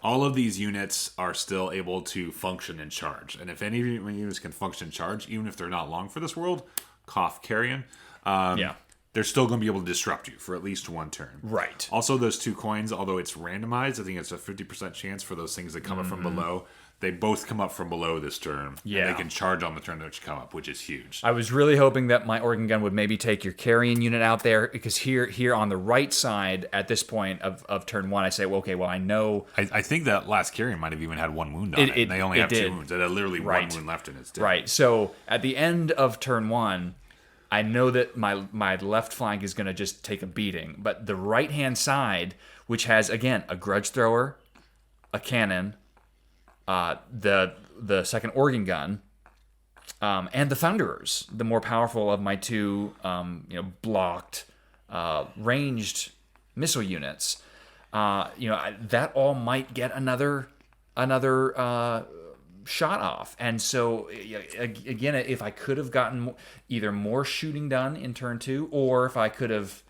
all of these units are still able to function and charge. And if any of your units can function and charge, even if they're not long for this world, cough carrion, they're still going to be able to disrupt you for at least one turn. Right. Also, those 2 coins, although it's randomized, I think it's a 50% chance for those things that come up from below. They both come up from below this turn. Yeah. And they can charge on the turn that you come up, which is huge. I was really hoping that my organ gun would maybe take your carrion unit out there, because here on the right side at this point of turn 1, I say, well, okay, well, I know... I think that last carrion might have even had 1 wound on it. And they only have 2 wounds. It had literally 1 wound left in its deck. Right. So at the end of turn 1, I know that my left flank is going to just take a beating. But the right-hand side, which has, again, a grudge thrower, a cannon... the second organ gun, and the Thunderers, the more powerful of my 2, blocked, ranged missile units. That all might get another shot off. And so, again, if I could have gotten either more shooting done in turn 2, or if I could have,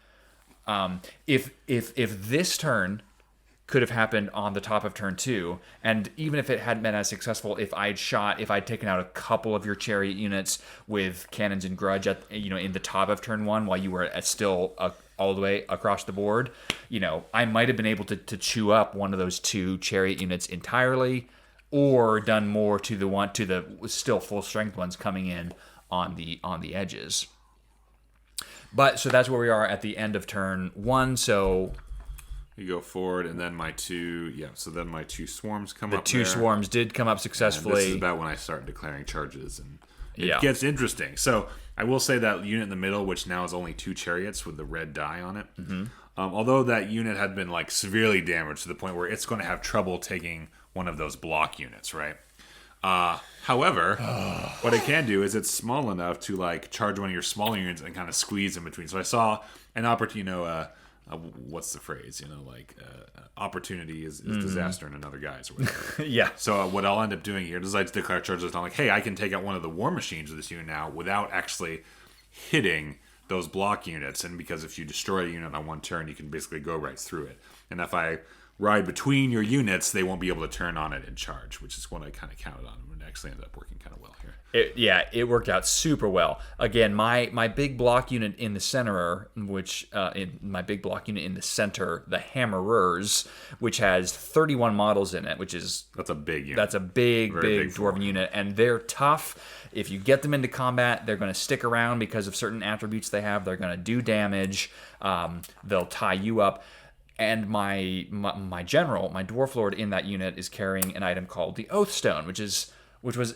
if this turn could have happened on the top of turn 2, and even if it hadn't been as successful, if I'd taken out a couple of your chariot units with cannons and grudge in the top of turn 1 while you were still all the way across the board, I might have been able to chew up one of those 2 chariot units entirely, or done more to the still full strength ones coming in on the edges. But so that's where we are at the end of turn 1. So you go forward, and then my 2... Yeah, so then my 2 swarms come up. The 2 swarms did come up successfully. And this is about when I start declaring charges, and it gets interesting. So I will say that unit in the middle, which now is only 2 chariots with the red die on it, although that unit had been severely damaged to the point where it's going to have trouble taking one of those block units, right? However, what it can do is it's small enough to charge one of your smaller units and kind of squeeze in between. So I saw an opportunity, what's the phrase? Opportunity is disaster in another guise or whatever. Yeah. So what I'll end up doing here is I declare charges. I'm like, hey, I can take out one of the war machines with this unit now without actually hitting those block units. And because if you destroy a unit on one turn, you can basically go right through it. And if I ride between your units, they won't be able to turn on it and charge, which is what I kind of counted on. And it actually ended up working kind of well here. It worked out super well. Again, my big block unit in the center, the Hammerers, which has 31 models in it, that's a big unit. That's a big dwarven unit, and they're tough. If you get them into combat, they're going to stick around because of certain attributes they have. They're going to do damage. They'll tie you up. And my general, my dwarf lord in that unit, is carrying an item called the Oathstone, which was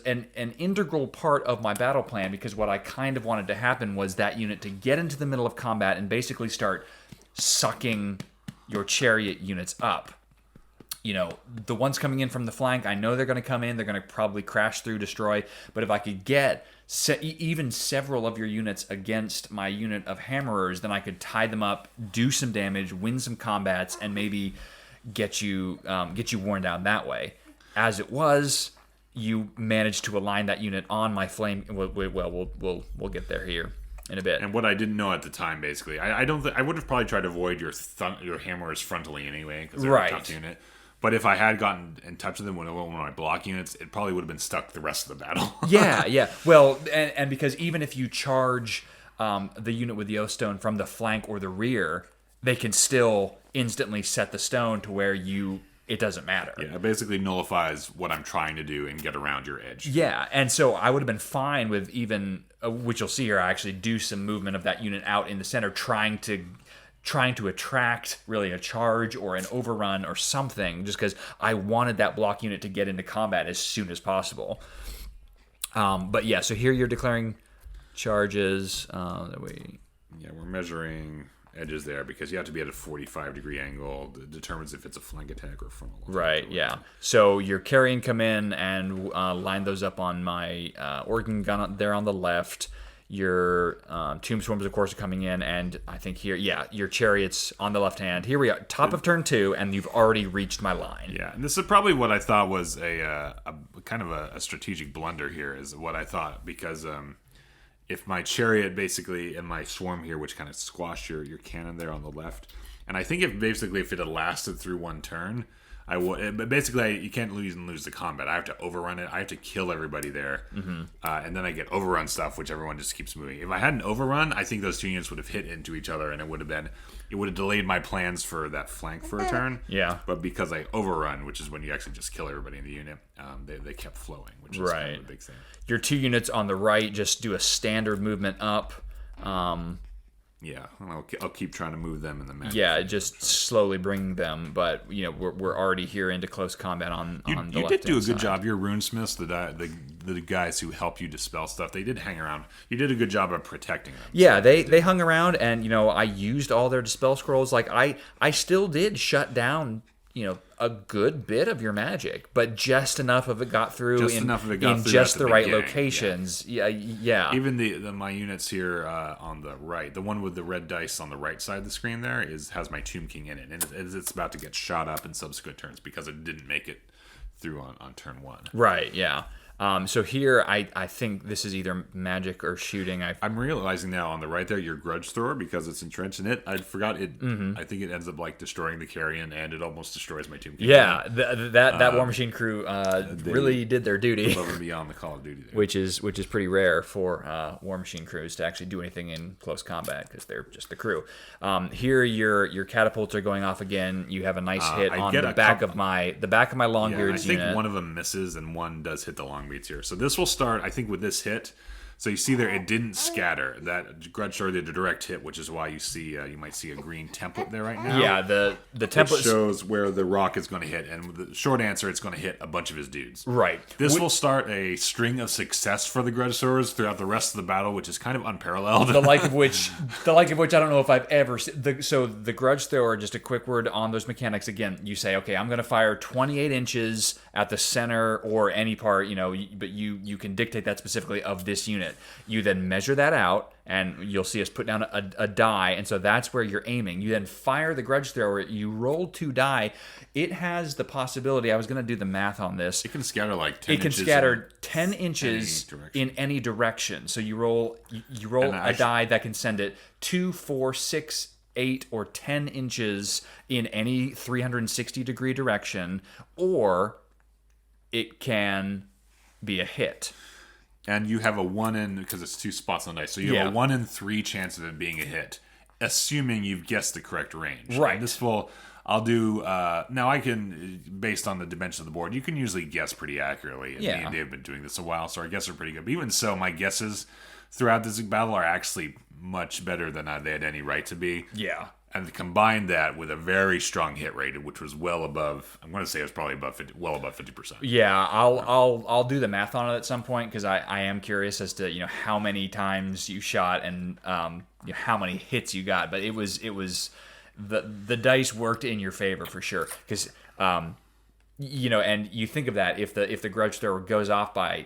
an integral part of my battle plan, because what I kind of wanted to happen was that unit to get into the middle of combat and basically start sucking your chariot units up. The ones coming in from the flank, I know they're going to come in, they're going to probably crash through, destroy, but if I could get even several of your units against my unit of Hammerers, then I could tie them up, do some damage, win some combats, and maybe get you worn down that way. As it was, you managed to align that unit on my flame. Well, we'll get there here in a bit. And what I didn't know at the time, basically, I would have probably tried to avoid your Hammerers frontally anyway, because they're a tough unit. But if I had gotten in touch with them when one of my block units, it probably would have been stuck the rest of the battle. Yeah. Well, and because even if you charge the unit with the Oathstone from the flank or the rear, they can still instantly set the stone to where it doesn't matter. Yeah, it basically nullifies what I'm trying to do and get around your edge. Yeah, and so I would have been fine with even, which you'll see here, I actually do some movement of that unit out in the center, trying to attract really a charge or an overrun or something, just because I wanted that block unit to get into combat as soon as possible. But yeah, so here you're declaring charges. We're measuring edges there because you have to be at a 45-degree angle that determines if it's a flank attack or frontal attack. Right, yeah. So your carrion come in and line those up on my organ gun there on the left. Your tomb swarms, of course, are coming in, and I think here, your chariots on the left hand. Here we are, top of turn 2, and you've already reached my line. Yeah, and this is probably what I thought was a kind of a strategic blunder here, is what I thought, because if my chariot basically and my swarm here, which kind of squashed your cannon there on the left, and I think if it had lasted through one turn, But basically, you can't lose the combat. I have to overrun it. I have to kill everybody there, and then I get overrun stuff, which everyone just keeps moving. If I hadn't overrun, I think those two units would have hit into each other, and it would have delayed my plans for that flank for a turn. Yeah. But because I overrun, which is when you actually just kill everybody in the unit, they kept flowing, which is kind of a big thing. Your 2 units on the right just do a standard movement up. Yeah, I'll keep trying to move them in the match. Yeah, just slowly bring them, but we're already here into close combat on the left. You did do a good job. Your runesmiths, the guys who help you dispel stuff, they did hang around. You did a good job of protecting them. Yeah, they hung around, and I used all their dispel scrolls. Like I still did shut down a good bit of your magic, but just enough of it got through in just the right locations. Yeah. Even my units here on the right, the one with the red dice on the right side of the screen there has my Tomb King in it, and it's about to get shot up in subsequent turns because it didn't make it through on turn 1. Right. Yeah. So here, I think this is either magic or shooting. I'm realizing now on the right there, your Grudge Thrower, because it's entrenched in it. I forgot it. I think it ends up destroying the carrion, and it almost destroys my Tomb King. Yeah, that War Machine crew really did their duty. Above and beyond the Call of Duty there. Which is pretty rare for War Machine crews to actually do anything in close combat because they're just the crew. Here, your catapults are going off again. You have a nice hit on the back of my Longbeard's unit. I think one of them misses, and one does hit the Longbeard. Here. So this will start, I think, with this hit. So you see there, it didn't scatter. That Grudge Thrower did a direct hit, which is why you see you might see a green template there right now. Yeah, the template shows where the rock is going to hit, and the short answer, it's going to hit a bunch of his dudes. Right. This will start a string of success for the Grudge Throwers throughout the rest of the battle, which is kind of unparalleled. The like of which I don't know if I've ever seen. So the Grudge Thrower, just a quick word on those mechanics. Again, you say, okay, I'm going to fire 28 inches at the center or any part, but you can dictate that specifically of this unit. You then measure that out, and you'll see us put down a die, and so that's where you're aiming. You then fire the Grudge Thrower. You roll 2 die. It has the possibility. I was going to do the math on this. It can scatter 10 inches. It can scatter 10 inches in any direction. So you roll a die that can send it 2, 4, 6, 8, or 10 inches in any 360-degree direction, or it can be a hit. And you have a 1 in, because it's 2 spots on the dice, so you have a 1 in 3 chance of it being a hit, assuming you've guessed the correct range. Right. And this will, I'll do, now I can, based on the dimensions of the board, you can usually guess pretty accurately. And they've been doing this a while, so our guesses are pretty good. But even so, my guesses throughout this battle are actually much better than they had any right to be. Yeah. And combine that with a very strong hit rate, which was well above. I'm going to say it was probably well above 50%. Yeah, I'll do the math on it at some point because I am curious as to how many times you shot and how many hits you got. But it was the dice worked in your favor for sure because and you think of that if the Grudge Thrower goes off by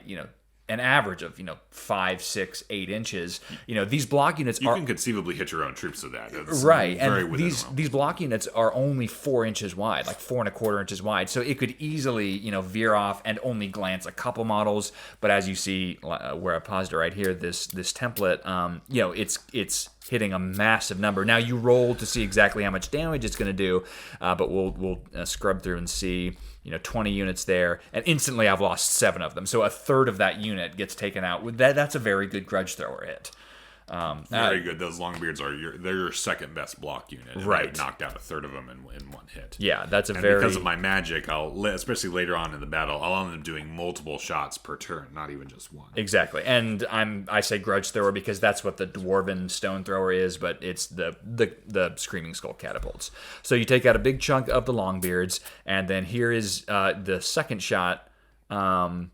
an average of 5, 6, 8 inches. These block units you can conceivably hit your own troops with that. It's right, very and these block units are only 4 inches wide, like 4.25 inches wide. So it could easily veer off and only glance a couple models. But as you see, where I paused it right here, this template, it's hitting a massive number. Now you roll to see exactly how much damage it's going to do, but we'll scrub through and see. 20 units there, and instantly I've lost 7 of them. So a third of that unit gets taken out. That's a very good Grudge Thrower hit. Very good. Those Longbeards they're your second best block unit. And right. I knocked out a third of them in 1 hit. Yeah, that's because of my magic, especially later on in the battle, I'll end up doing multiple shots per turn, not even just 1. Exactly. And I say Grudge Thrower because that's what the Dwarven Stone Thrower is, but it's the Screaming Skull catapults. So you take out a big chunk of the Longbeards, and then here is the second shot. I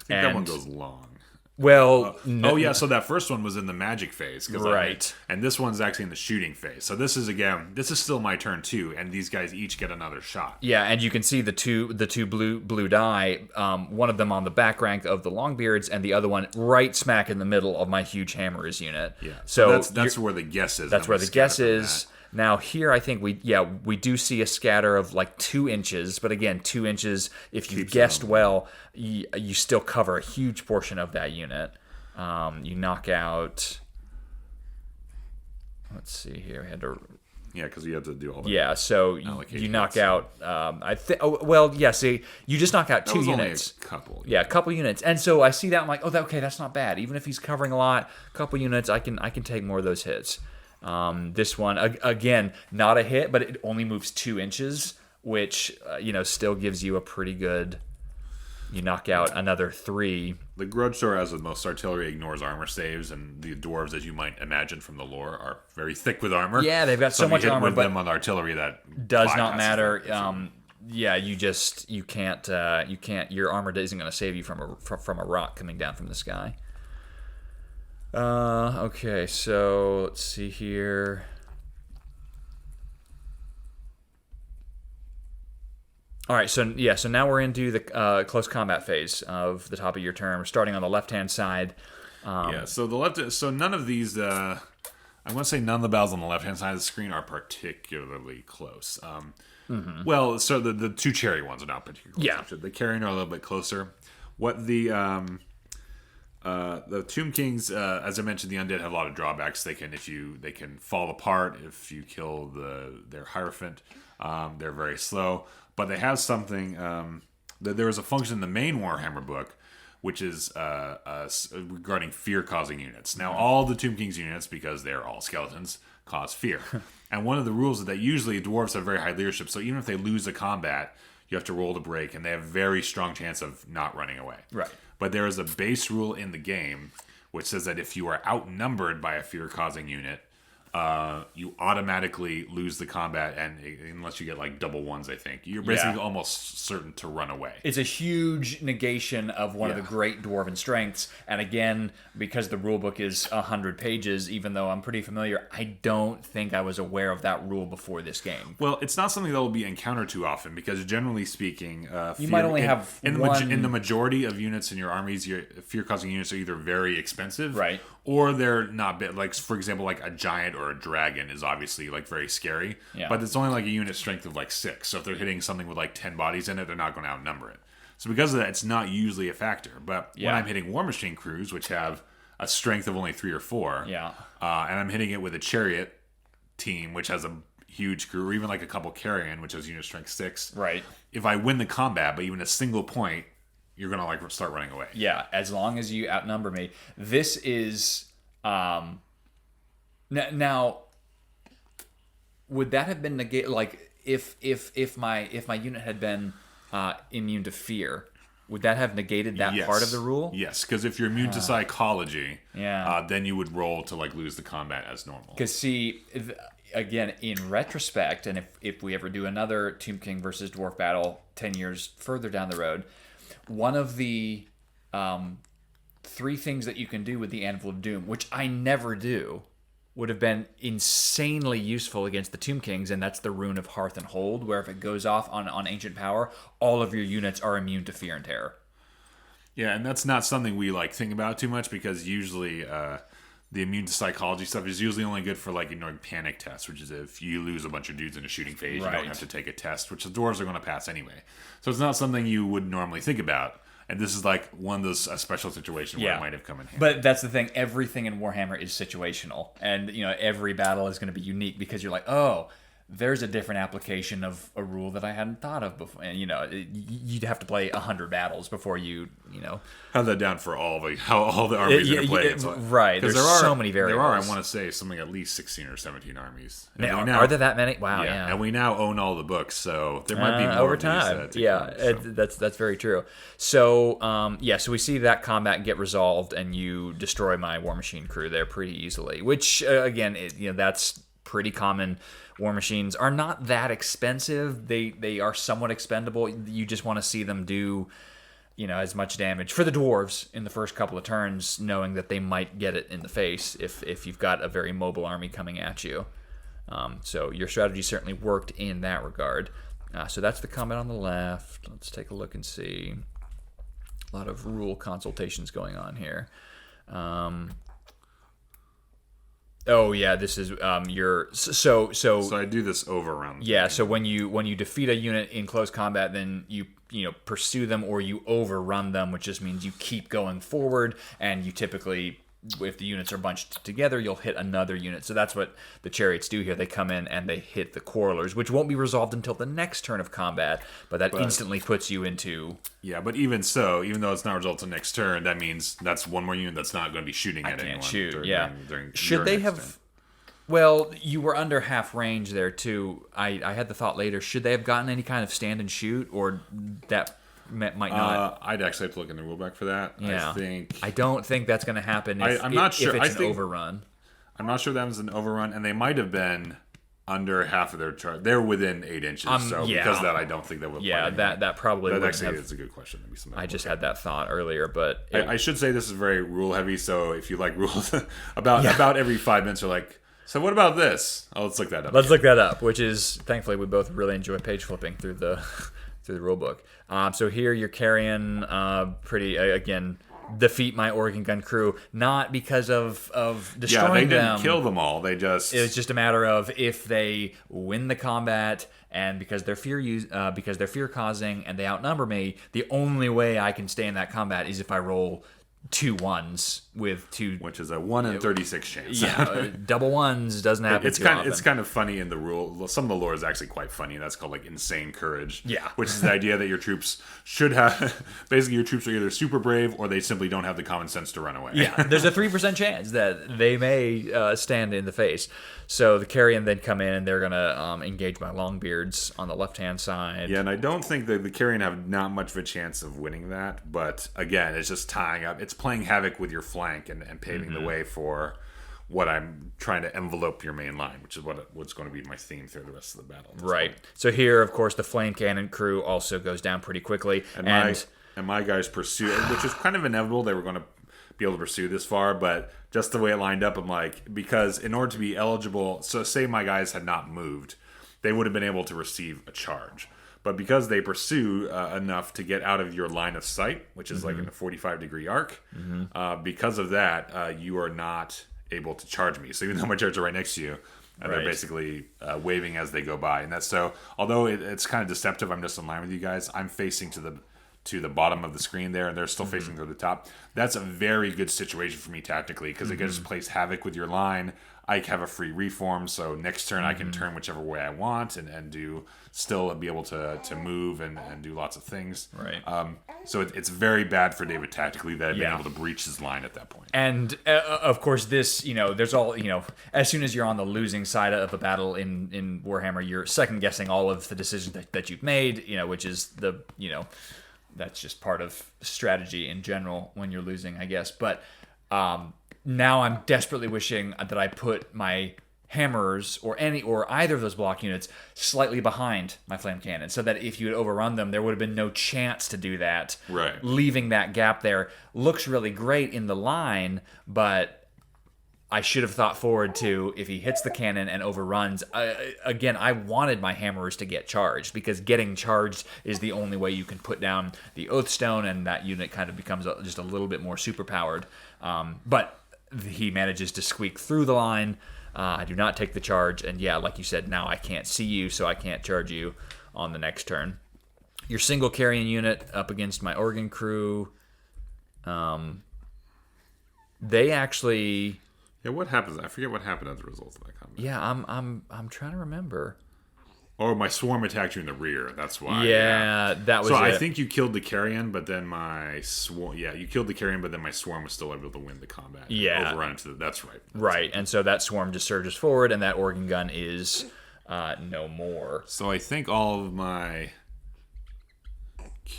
think that one goes long. Well, so that first one was in the magic phase, right? And this one's actually in the shooting phase. So this is still my turn too, and these guys each get another shot. Yeah, and you can see the two blue die, one of them on the back rank of the Longbeards, and the other one right smack in the middle of my huge Hammerers unit. Yeah, so that's where the guess is. That's where the guess is. Now here, I think we do see a scatter of 2 inches, but again, 2 inches. If you guessed well, you still cover a huge portion of that unit. You knock out. Let's see here. I had to Yeah, because you have to do all that. Yeah, so you knock out. See, you just knock out 2 units. Only a couple. Yeah, a couple units, and so I see that I'm like, okay, that's not bad. Even if he's covering a lot, a couple units, I can take more of those hits. This one again, not a hit, but it only moves 2 inches, which still gives you a pretty good. You knock out another 3. The Grudge Store has the most artillery, ignores armor saves, and the dwarves, as you might imagine from the lore, are very thick with armor. Yeah, they've got so much armor, with them on artillery that does not matter. You can't. Your armor isn't going to save you from a rock coming down from the sky. Okay, so let's see here. All right, so now we're into the close combat phase of the top of your turn. We're starting on the left-hand side. So none of these, I want to say none of the battles on the left-hand side of the screen are particularly close. Well, so the 2 cherry ones are not particularly close. Yeah. The carrion are a little bit closer. What the Tomb Kings, as I mentioned, the undead have a lot of drawbacks. They can fall apart if you kill their Hierophant. They're very slow. But they have something. There is a function in the main Warhammer book, which is regarding fear-causing units. Now, all the Tomb King's units, because they're all skeletons, cause fear. And one of the rules is that usually dwarves have very high leadership, so even if they lose a combat, you have to roll to break, and they have a very strong chance of not running away. Right. But there is a base rule in the game which says that if you are outnumbered by a fear-causing unit, you automatically lose the combat, and unless you get like double ones, I think you're basically almost certain to run away. It's a huge negation of one of the great dwarven strengths, and again, because the rule book is 100 pages, even though I'm pretty familiar, I don't think I was aware of that rule before this game. Well, it's not something that will be encountered too often, because generally speaking, you might only have one... in the majority of units in your armies, your fear-causing units are either very expensive, right, or they're not big. Like, for example, like a giant or a dragon is obviously like very scary, but it's only like a unit strength of like 6. So if they're hitting something with like 10 bodies in it, they're not going to outnumber it. So because of that, it's not usually a factor. But when I'm hitting War Machine crews, which have a strength of only 3 or 4, and I'm hitting it with a chariot team, which has a huge crew, or even like a couple carrion, which has unit strength 6, right? If I win the combat, but even a single point, you're gonna like start running away. Yeah, as long as you outnumber me. This is now. Would that have been negated? Like if my unit had been immune to fear, would that have negated that part of the rule? Yes, because if you're immune to psychology, then you would roll to like lose the combat as normal. Because see, again, in retrospect, and if we ever do another Tomb King versus Dwarf battle 10 years further down the road, one of the 3 things that you can do with the Anvil of Doom, which I never do, would have been insanely useful against the Tomb Kings, and that's the Rune of Hearth and Hold, where if it goes off on Ancient Power, all of your units are immune to fear and terror. Yeah, and that's not something we like think about too much, because usually the immune to psychology stuff is usually only good for like ignoring panic tests, which is if you lose a bunch of dudes in a shooting phase, you don't have to take a test, which the dwarves are going to pass anyway. So it's not something you would normally think about. And this is like one of those special situations where it might have come in handy. But that's the thing. Everything in Warhammer is situational. And, every battle is going to be unique, because you're like, oh, there's a different application of a rule that I hadn't thought of before. And, you'd have to play 100 battles before you have that down for all the armies that are playing. Right. There's so many variables. There are, I want to say, something at least 16 or 17 armies. Are there that many? Wow, yeah. And we now own all the books, so there might be more over time. That's very true. So, so we see that combat get resolved, and you destroy my War Machine crew there pretty easily, which, again, that's pretty common. War Machines are not that expensive. They are somewhat expendable. You just want to see them do, as much damage for the dwarves in the first couple of turns, knowing that they might get it in the face if you've got a very mobile army coming at you. So your strategy certainly worked in that regard. So that's the combat on the left. Let's take a look and see. A lot of rule consultations going on here. Oh yeah, this is your so I do this over around. Yeah, so when you defeat a unit in close combat, then you pursue them or you overrun them, which just means you keep going forward, and you typically if the units are bunched together, you'll hit another unit. So that's what the chariots do here. They come in and they hit the quarrelers, which won't be resolved until the next turn of combat, but instantly puts you into... Yeah, but even so, even though it's not resolved until next turn, that means that's one more unit that's not going to be shooting at anyone. During Should they have... turn. Well, you were under half range there, too. I had the thought later, should they have gotten any kind of stand and shoot, or that... might not. I'd actually have to look in the rulebook for that. Yeah. I don't think that's going to happen I'm not sure. If it's an overrun. I'm not sure that was an overrun, and they might have been under half of their charge. They're within 8 inches, because of that, I don't think that would apply. Yeah, that probably would actually is a good question. I just had that thought earlier, but... I should say this is very rule-heavy, so if you like rules, about every 5 minutes, you're like, so what about this? Oh, let's look that up. Look that up, which is, thankfully, we both really enjoy page flipping through the rule book. So here you're carrying again, defeat my organ gun crew, not because of destroying them. They didn't kill them all. It was just a matter of if they win the combat, and because they're fear causing and they outnumber me, the only way I can stay in that combat is if I roll 2 1s with 2, which is a 1 in 36 chance. Yeah, double ones doesn't happen. It's kind of funny in the rule. Some of the lore is actually quite funny. That's called like insane courage. Yeah, which is the idea that your troops should have. Basically, your troops are either super brave or they simply don't have the common sense to run away. Yeah, there's a 3% chance that they may stand in the face. So the carrion then come in and they're gonna engage my Longbeards on the left hand side. Yeah, and I don't think that the carrion have not much of a chance of winning that. But again, it's just tying up. It's playing havoc with your flank and paving the way for what I'm trying to envelope your main line, which is what's going to be my theme through the rest of the battle. Right. So here, of course, the flame cannon crew also goes down pretty quickly, and my guys pursue, which is kind of inevitable. They were going to be able to pursue this far, but just the way it lined up, I'm like, because in order to be eligible, so say my guys had not moved, they would have been able to receive a charge. But because they pursue enough to get out of your line of sight, which is like in a 45-degree arc, because of that, you are not able to charge me. So even though my charges are right next to you, they're basically waving as they go by. And that's so, although it's kind of deceptive, I'm just in line with you guys. I'm facing to the bottom of the screen there, and they're still facing to the top. That's a very good situation for me tactically, because it just plays havoc with your line. I have a free reform, so next turn I can turn whichever way I want and do still be able to move and do lots of things. Right. So it's very bad for David tactically that I've been able to breach his line at that point. And of course, this there's all as soon as you're on the losing side of a battle in Warhammer, you're second guessing all of the decisions that you've made. Which is that's just part of strategy in general when you're losing, I guess. But now I'm desperately wishing that I put my hammerers or either of those block units slightly behind my flame cannon, so that if you had overrun them, there would have been no chance to do that. Right. Leaving that gap there looks really great in the line, but I should have thought forward to, if he hits the cannon and overruns, again, I wanted my hammerers to get charged, because getting charged is the only way you can put down the Oathstone, and that unit kind of becomes just a little bit more superpowered. But he manages to squeak through the line. I do not take the charge, and yeah, like you said, now I can't see you, so I can't charge you on the next turn. Your single carrying unit up against my organ crew. They actually... Yeah, what happens? I forget what happened as a result of that combat. Yeah, I'm trying to remember. Oh, my swarm attacked you in the rear. That's why. Yeah, that was. So I think you killed the carrion, but then my swarm. Yeah, you killed the carrion, but then my swarm was still able to win the combat. Yeah, overrun into the. That's right. Right, and so that swarm just surges forward, and that organ gun is no more. So I think all of my.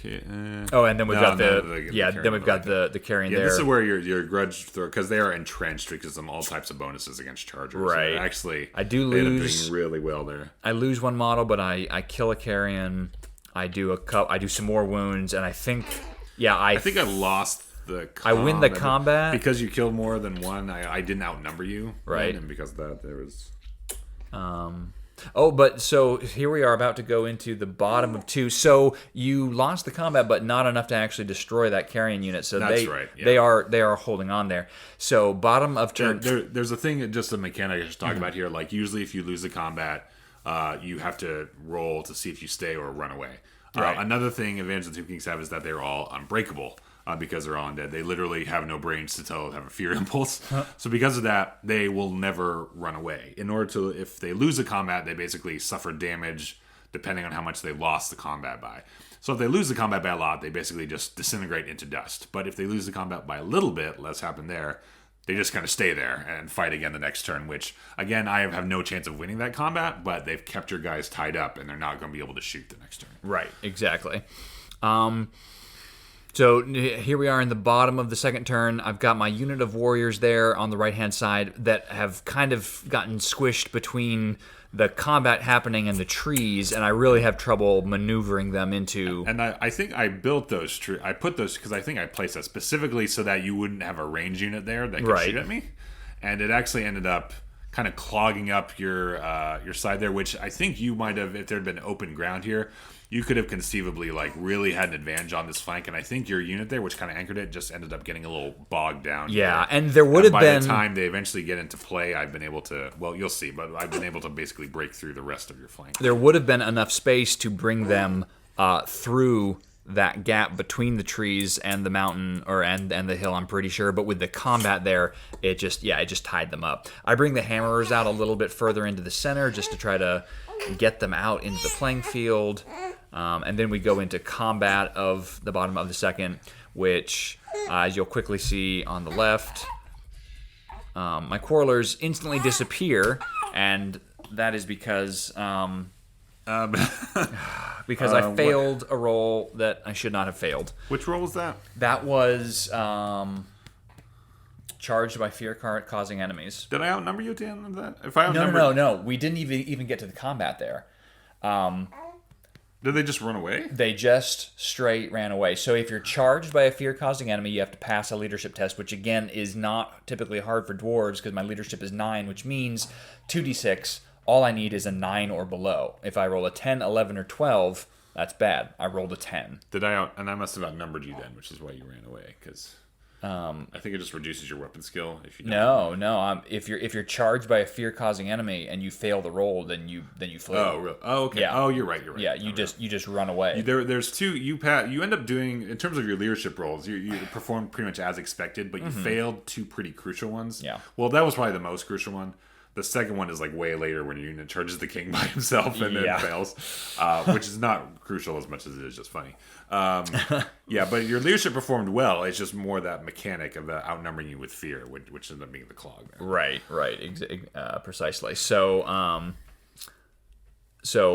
And then we've got the carrion there. This is where your grudge throw, because they are entrenched because of all types of bonuses against chargers. Right. So actually, I do they lose. end up doing really well there. I lose one model, but I kill a carrion. I do some more wounds, and I think I think I lost the combat. I win the combat because you killed more than one. I didn't outnumber you, right? And because of that, there was. Oh, but so here we are about to go into the bottom of 2. So you lost the combat, but not enough to actually destroy that carrying unit. So that's right. Yeah. They are holding on there. So bottom of turn. There's a thing, just a mechanic I should talk about here. Like usually, if you lose the combat, you have to roll to see if you stay or run away. Right. Another thing Advantage of the Two Kings have is that they're all unbreakable. because they're all undead. They literally have no brains to tell have a fear impulse. So because of that, they will never run away. In order to, if they lose a combat, they basically suffer damage depending on how much they lost the combat by. So if they lose the combat by a lot, they basically just disintegrate into dust. But if they lose the combat by a little bit, less happen there, they just kind of stay there and fight again the next turn, which, again, I have no chance of winning that combat, but they've kept your guys tied up, and they're not going to be able to shoot the next turn. Right, exactly. So here we are in the bottom of the second turn. I've got my unit of warriors there on the right-hand side that have kind of gotten squished between the combat happening and the trees, and I really have trouble maneuvering them into... And I think I built those I put those because I think I placed that specifically so that you wouldn't have a range unit there that could shoot at me. And it actually ended up kind of clogging up your side there, which I think you might have, if there had been open ground here, you could have conceivably like really had an advantage on this flank. And I think your unit there, which kind of anchored it, just ended up getting a little bogged down. Yeah, and there would have been... By the time they eventually get into play, I've been able to... Well, you'll see, but I've been able to basically break through the rest of your flank. There would have been enough space to bring them through that gap between the trees and the mountain and the hill, I'm pretty sure. But with the combat there, it just tied them up. I bring the hammerers out a little bit further into the center just to try to get them out into the playing field. And then we go into combat of the bottom of the second, which, as you'll quickly see on the left, my quarrelers instantly disappear, and that is because I failed a roll that I should not have failed. Which roll was that? That was charged by fear causing enemies. Did I outnumber you at the end of that? If I outnumbered... No. We didn't even get to the combat there. Did they just run away? They just straight ran away. So if you're charged by a fear-causing enemy, you have to pass a leadership test, which again is not typically hard for dwarves because my leadership is 9, which means 2d6. All I need is a 9 or below. If I roll a 10, 11, or 12, that's bad. I rolled a 10. And I must have outnumbered you then, which is why you ran away, because... I think it just reduces your weapon skill if you don't. No. If you're charged by a fear-causing enemy and you fail the roll, then you flee. Oh, really? Oh, okay. Yeah. Oh, you're right. Yeah, you just run away. There's two. You end up doing, in terms of your leadership roles, you performed pretty much as expected, but you failed 2 pretty crucial ones. Yeah. Well, that was probably the most crucial one. The second one is like way later when your unit charges the king by himself and then fails, which is not crucial as much as it is just funny. But your leadership performed well. It's just more that mechanic of outnumbering you with fear, which ended up being the clog there. Right, precisely. So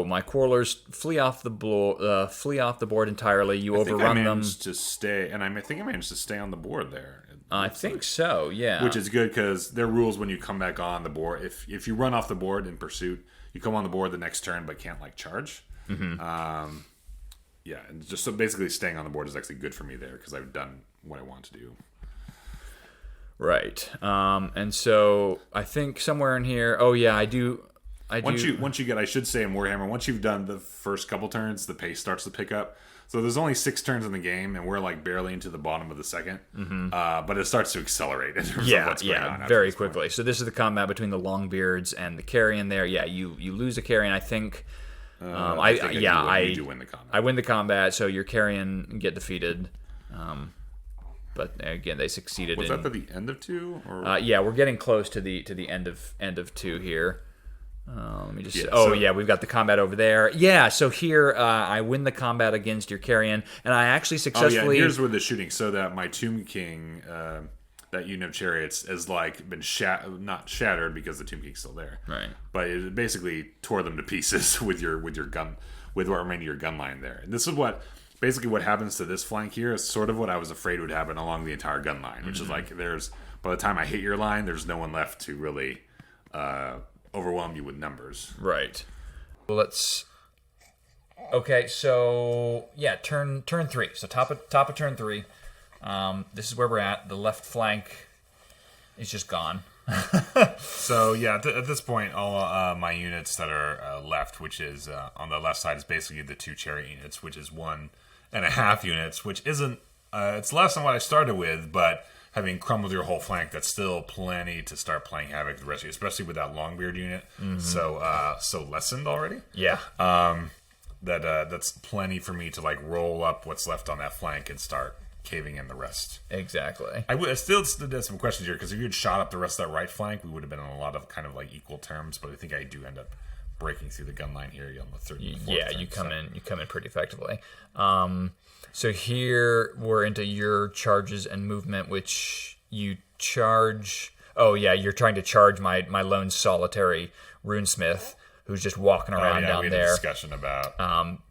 my quarrelers flee off the board entirely. You overrun them. I think I managed to stay on the board there. I think so, yeah. Which is good because there are rules when you come back on the board. If you run off the board in pursuit, you come on the board the next turn but can't charge. Mm-hmm. And just so basically staying on the board is actually good for me there because I've done what I want to do. Right. And so I think somewhere in here. Oh yeah, I do. Once you get, I should say in Warhammer, once you've done the first couple turns, the pace starts to pick up. So there's only 6 turns in the game, and we're barely into the bottom of the second. Mm-hmm. But it starts to accelerate in terms of what's going on. Very quickly. So this is the combat between the Longbeards and the carrion. There, you lose a carrion. I think. You do win the combat. I win the combat, so your carrion get defeated. But again, they succeeded. Was that for the end of 2? Or? We're getting close to the end of 2 here. Let me just. We've got the combat over there. Yeah, so here I win the combat against your carrion, and I actually successfully. Here's where the shooting. So that my Tomb King, that unit of chariots, has been not shattered because the Tomb King's still there. Right. But it basically tore them to pieces with your gun, with what remained of your gun line there. And this is what happens to this flank here is sort of what I was afraid would happen along the entire gun line, which is there's by the time I hit your line, there's no one left to really. Overwhelm you with numbers. Right. Let's. Okay, so turn 3. So top of turn 3. This is where we're at. The left flank is just gone. So at this point, all my units that are left, which is on the left side, is basically the 2 chariot units, which is 1.5 units, which isn't. It's less than what I started with, but. Having crumbled your whole flank, that's still plenty to start playing havoc with the rest of you, especially with that Longbeard unit. Mm-hmm. So lessened already. Yeah. That's plenty for me to roll up what's left on that flank and start caving in the rest. Exactly. I still had some questions here, because if you had shot up the rest of that right flank, we would have been on a lot of kind of like equal terms, but I think I do end up breaking through the gun line here on the third and fourth turn, you come in pretty effectively. So here we're into your charges and movement, which you charge. Oh yeah, you're trying to charge my lone solitary runesmith, who's just walking around down we had there. A discussion about.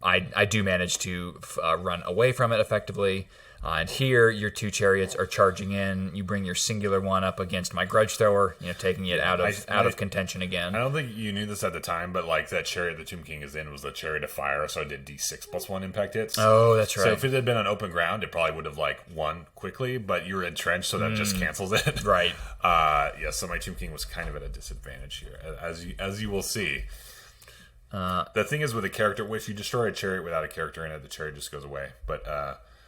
I do manage to run away from it effectively. And here, your 2 chariots are charging in. You bring your singular one up against my grudge thrower, taking it out of contention again. I don't think you knew this at the time, but like that chariot the Tomb King is in was the chariot of fire, so I did D6 plus 1 impact hits. Oh, that's right. So if it had been on open ground, it probably would have like won quickly, but you're entrenched, so that just cancels it. Right. So my Tomb King was kind of at a disadvantage here, as you will see. The thing is with a character, if you destroy a chariot without a character in it, the chariot just goes away. But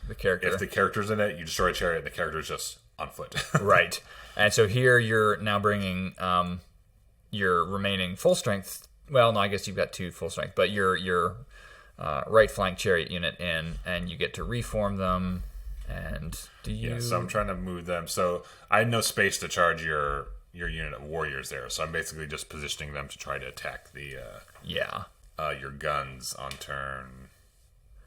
if the character's in it, you destroy a chariot, the character's just on foot. Right. And so here you're now bringing your remaining full strength. Well, no, I guess you've got 2 full strength, but your right flank chariot unit in, and you get to reform them. And do you? Yeah, so I'm trying to move them. So I had no space to charge your unit of warriors there, so I'm basically just positioning them to try to attack the your guns on turn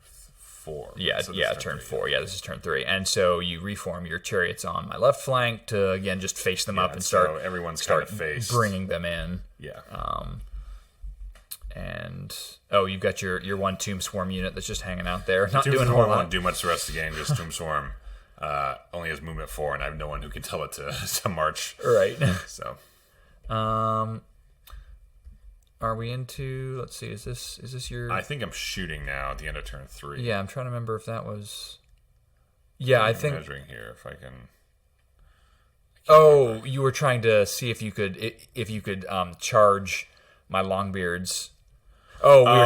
4. Yeah, so turn 4. Yeah, this is turn 3. And so you reform your chariots on my left flank to, again, just face them up and start everyone's kind of faced, bringing them in. Yeah. And you've got your 1 Tomb Swarm unit that's just hanging out there, not doing a whole lot. lot. Won't do much the rest of the game. Just Tomb Swarm only has movement 4, and I have no one who can tell it to march. Right. So. Are we into? Let's see. Is this your? I think I'm shooting now at the end of turn 3. Yeah, I'm trying to remember if that was. Yeah, I think measuring here if I can. Oh, you were trying to see if you could charge my Longbeards. Oh, we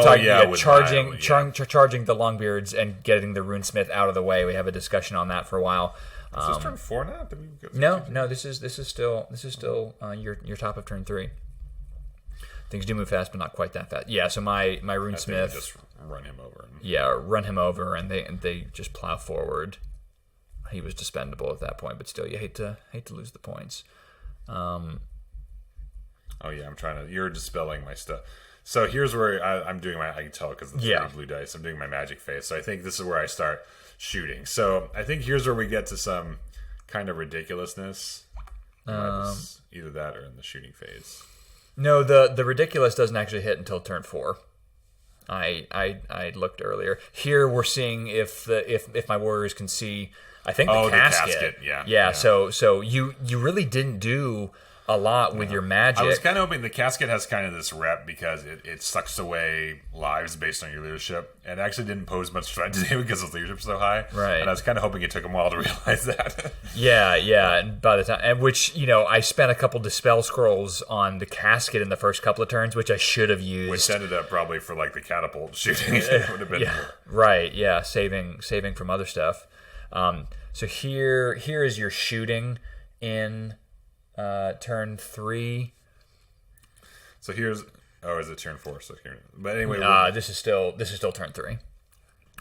were talking charging the Longbeards and getting the Runesmith out of the way. We have a discussion on that for a while. Is this turn 4 No. now? This is still your top of turn 3. Things do move fast, but not quite that fast. Yeah, so my Runesmith just run him over. Run him over, and they just plow forward. He was dispendable at that point, but still, you hate to lose the points. I'm trying to. You're dispelling my stuff. So here's where I'm doing my. I can tell because the blue dice. I'm doing my magic phase. So I think this is where I start shooting. So I think here's where we get to some kind of ridiculousness. Either that or in the shooting phase. No, the ridiculous doesn't actually hit until turn 4. I looked earlier. Here we're seeing if my warriors can see. I think the casket. Yeah. So you really didn't do a lot with your magic. I was kind of hoping the casket has kind of this rep because it sucks away lives based on your leadership, and actually didn't pose much threat today because his leadership's so high. Right. And I was kind of hoping it took him a while to realize that. Yeah. And by the time, and which I spent a couple dispel scrolls on the casket in the first couple of turns, which I should have used. Which ended up probably for like the catapult shooting. It would have been. Yeah. Right. Yeah. Saving from other stuff. So here is your shooting in. Turn 3. So here's is it turn 4? So here, but anyway, this is still turn 3.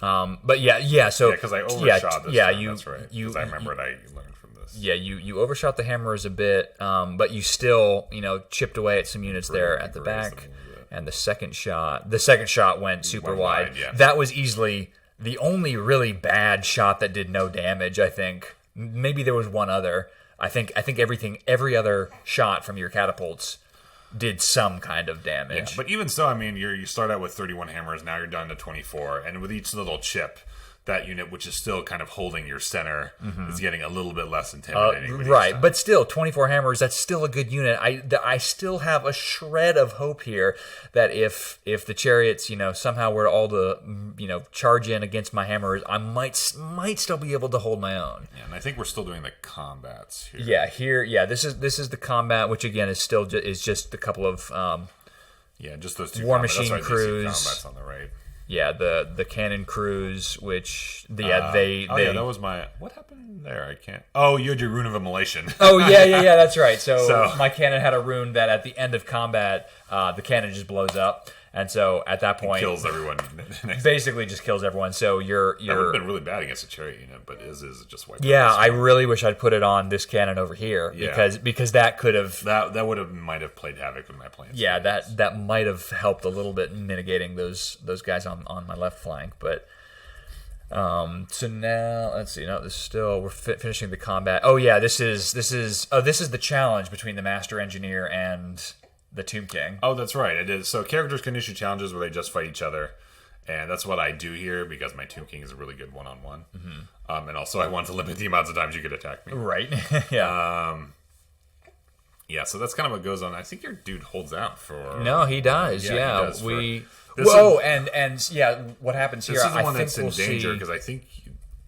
But yeah. So because I overshot this. Turn, that's right. Because I remember I learned from this. Yeah, you overshot the hammers a bit, but you still chipped away at some units there at the back. And the second shot went super wide. Yeah. That was easily the only really bad shot that did no damage. I think maybe there was one other. I think every other shot from your catapults did some kind of damage. Yeah, but even so, I mean, you start out with 31 hammers, now you're down to 24, and with each little chip, that unit, which is still kind of holding your center, is getting a little bit less intimidating. Right, but still, 24 hammers, that's still a good unit. I still have a shred of hope here that if the chariots, somehow were all to, charge in against my hammers, I might still be able to hold my own. Yeah, and I think we're still doing the combats Yeah, here. this is the combat, which again is still just a couple of just those two War Machine crews. Combats on the right. Yeah, the cannon crews, which that was my. What happened there? I can't. Oh, you had your rune of immolation. Oh yeah, that's right. So my cannon had a rune that at the end of combat, the cannon just blows up, And so at that point, kills everyone. Basically, just kills everyone. So you're that would have been really bad against a chariot unit, but is just wiped. Yeah, I really wish I'd put it on this cannon over here because that could have that might have played havoc with my plans. Yeah, that might have helped a little bit in mitigating those guys on my left flank, but. So now let's see. No, this is still we're finishing the combat. Oh yeah, this is the challenge between the Master Engineer and the Tomb King. Oh, that's right. It is. So characters can issue challenges where they just fight each other, and that's what I do here because my Tomb King is a really good one-on-one. And also I want to limit the amounts of times you could attack me. Right. Yeah. Yeah. So that's kind of what goes on. I think your dude holds out for. No, he does. He does and yeah, what happens here? This is the one that's in danger because I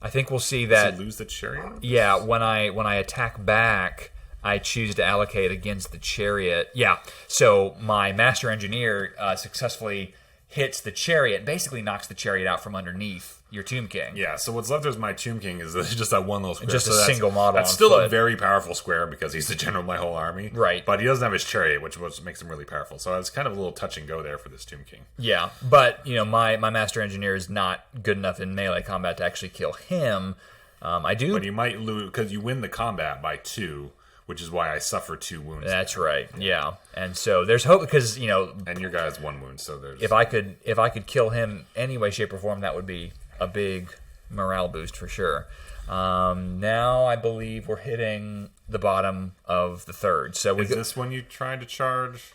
think we'll see that lose the chariot. Yeah, when I attack back, I choose to allocate against the chariot. Yeah, so my Master Engineer successfully hits the chariot, basically knocks the chariot out from underneath your Tomb King. Yeah, so what's left as my Tomb King is just that one little square. Just a single model. That's still a very powerful square because he's the general of my whole army. Right. But he doesn't have his chariot, which makes him really powerful. So it's kind of a little touch and go there for this Tomb King. Yeah, but my Master Engineer is not good enough in melee combat to actually kill him. I do. But you might lose because you win the combat by 2. Which is why I suffer 2 wounds. That's right. Yeah, and so there's hope because and your guy has 1 wound, so there's. If I could kill him any way, shape, or form, that would be a big morale boost for sure. Now I believe we're hitting the bottom of the third. So is this when you try to charge?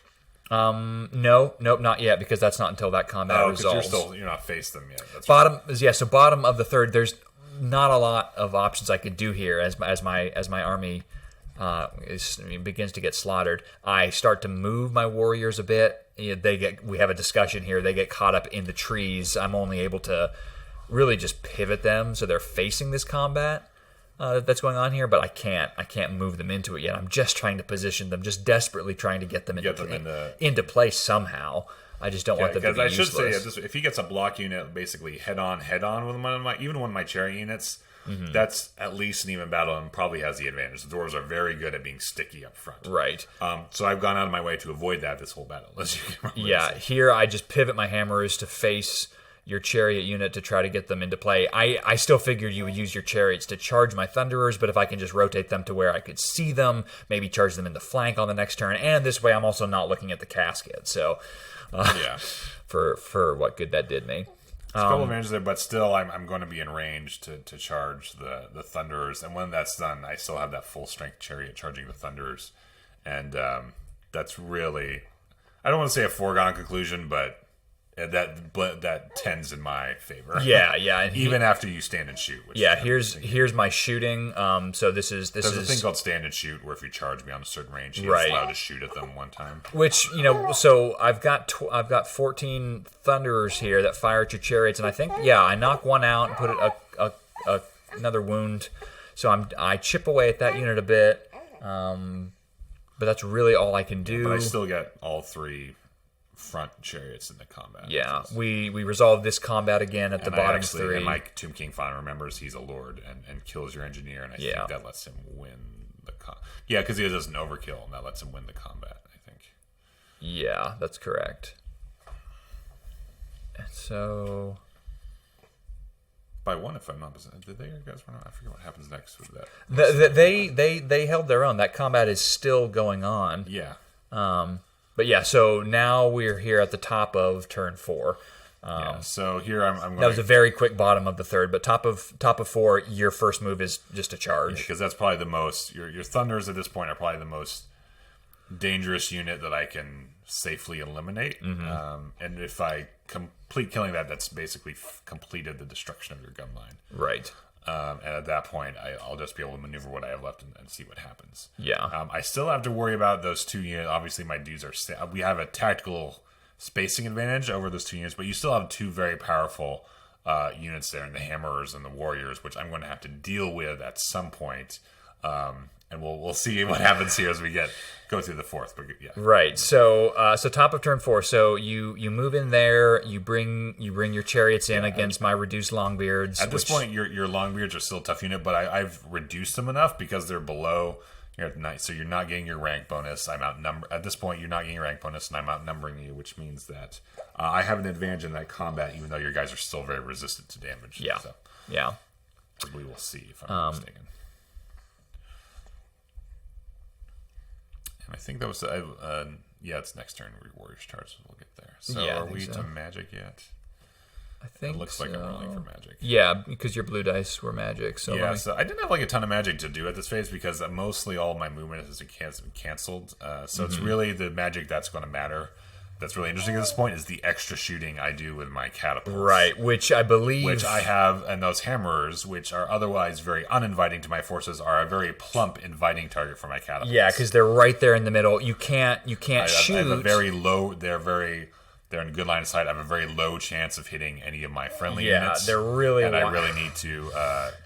Nope, not yet because that's not until that combat resolves. You're not faced them yet. That's bottom right. Yeah, so bottom of the third. There's not a lot of options I could do here as my army. Begins to get slaughtered. I start to move my warriors a bit. We have a discussion here. They get caught up in the trees. I'm only able to really just pivot them so they're facing this combat that's going on here. But I can't move them into it yet. I'm just trying to position them, just desperately trying to get them into place somehow. I just don't want them to be useless. Because I should say, if he gets a block unit basically head on with one of my chariot units. Mm-hmm. That's at least an even battle and probably has the advantage. The dwarves are very good at being sticky up front. Right. So I've gone out of my way to avoid that this whole battle. As you can probably say. Here I just pivot my hammers to face your chariot unit to try to get them into play. I still figured you would use your chariots to charge my thunderers, but if I can just rotate them to where I could see them, maybe charge them in the flank on the next turn, and this way I'm also not looking at the casket. So, for what good that did me. There's a couple of advantages there, but still, I'm going to be in range to charge the Thunderers. And when that's done, I still have that full strength chariot charging the Thunderers. And that's really, I don't want to say a foregone conclusion, but that tends in my favor. Yeah. And even after you stand and shoot. Here's my shooting. So there's a thing called stand and shoot, where if you charge beyond a certain range, you're allowed to shoot at them one time. Which so I've got 14 Thunderers here that fire at your chariots, and I think I knock one out and put another wound. So I chip away at that unit a bit, but that's really all I can do. But I still get all 3 front chariots in the combat. Yeah, we resolve this combat again at the bottom 3. And my Tomb King finally remembers he's a lord and kills your engineer, and I think that lets him win the because he does an overkill, and that lets him win the combat, I think. Yeah, that's correct. And so by 1, if I'm not mistaken, did they guys run out? I forget what happens next with that. They held their own. That combat is still going on. Yeah. But so now we're here at the top of turn 4. So here I'm going. That was a very quick bottom of the third, but top of 4, your first move is just a charge. Because that's probably the most. Your Thunders at this point are probably the most dangerous unit that I can safely eliminate. Mm-hmm. And if I complete killing that's basically completed the destruction of your gun line. Right. And at that point, I'll just be able to maneuver what I have left and see what happens. Yeah. I still have to worry about those 2 units. Obviously, my dudes we have a tactical spacing advantage over those 2 units, but you still have 2 very powerful units there, in the Hammerers and the Warriors, which I'm going to have to deal with at some point. And we'll see what happens here as we go through the 4th. But yeah. Right. So top of turn 4. So you move in there. You bring your chariots in against my reduced Longbeards. At this point, your Longbeards are still a tough unit, but I've reduced them enough because they're below You're at 9, so you're not getting your rank bonus. At this point, you're not getting your rank bonus, and I'm outnumbering you, which means that I have an advantage in that combat, even though your guys are still very resistant to damage. Yeah. So, yeah. We will see if I'm not mistaken. And I think that was it's next turn. Warriors charge. We'll get there. So are we to magic yet? I think it looks like I'm rolling for magic. Yeah, because your blue dice were magic. So yeah, so I didn't have like a ton of magic to do at this phase because mostly all my movement has been canceled. So it's really the magic that's going to matter. That's really interesting at this point is the extra shooting I do with my catapults. Right, which I have, and those hammers, which are otherwise very uninviting to my forces, are a very plump, inviting target for my catapults. Yeah, because they're right there in the middle. You can't shoot. I have a very low. They're in good line of sight. I have a very low chance of hitting any of my friendly units. Yeah, they're really. And I really need to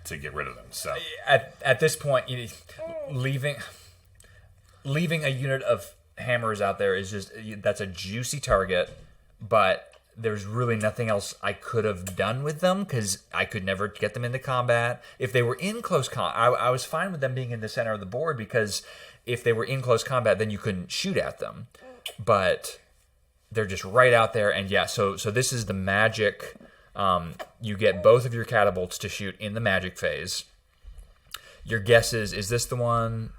get rid of them. So at this point, leaving a unit of hammers out there is that's a juicy target, but there's really nothing else I could have done with them because I could never get them into combat. If they were in close combat, I was fine with them being in the center of the board because if they were in close combat, then you couldn't shoot at them. But they're just right out there, and so this is the magic. You get both of your catapults to shoot in the magic phase. Your guess is this the one?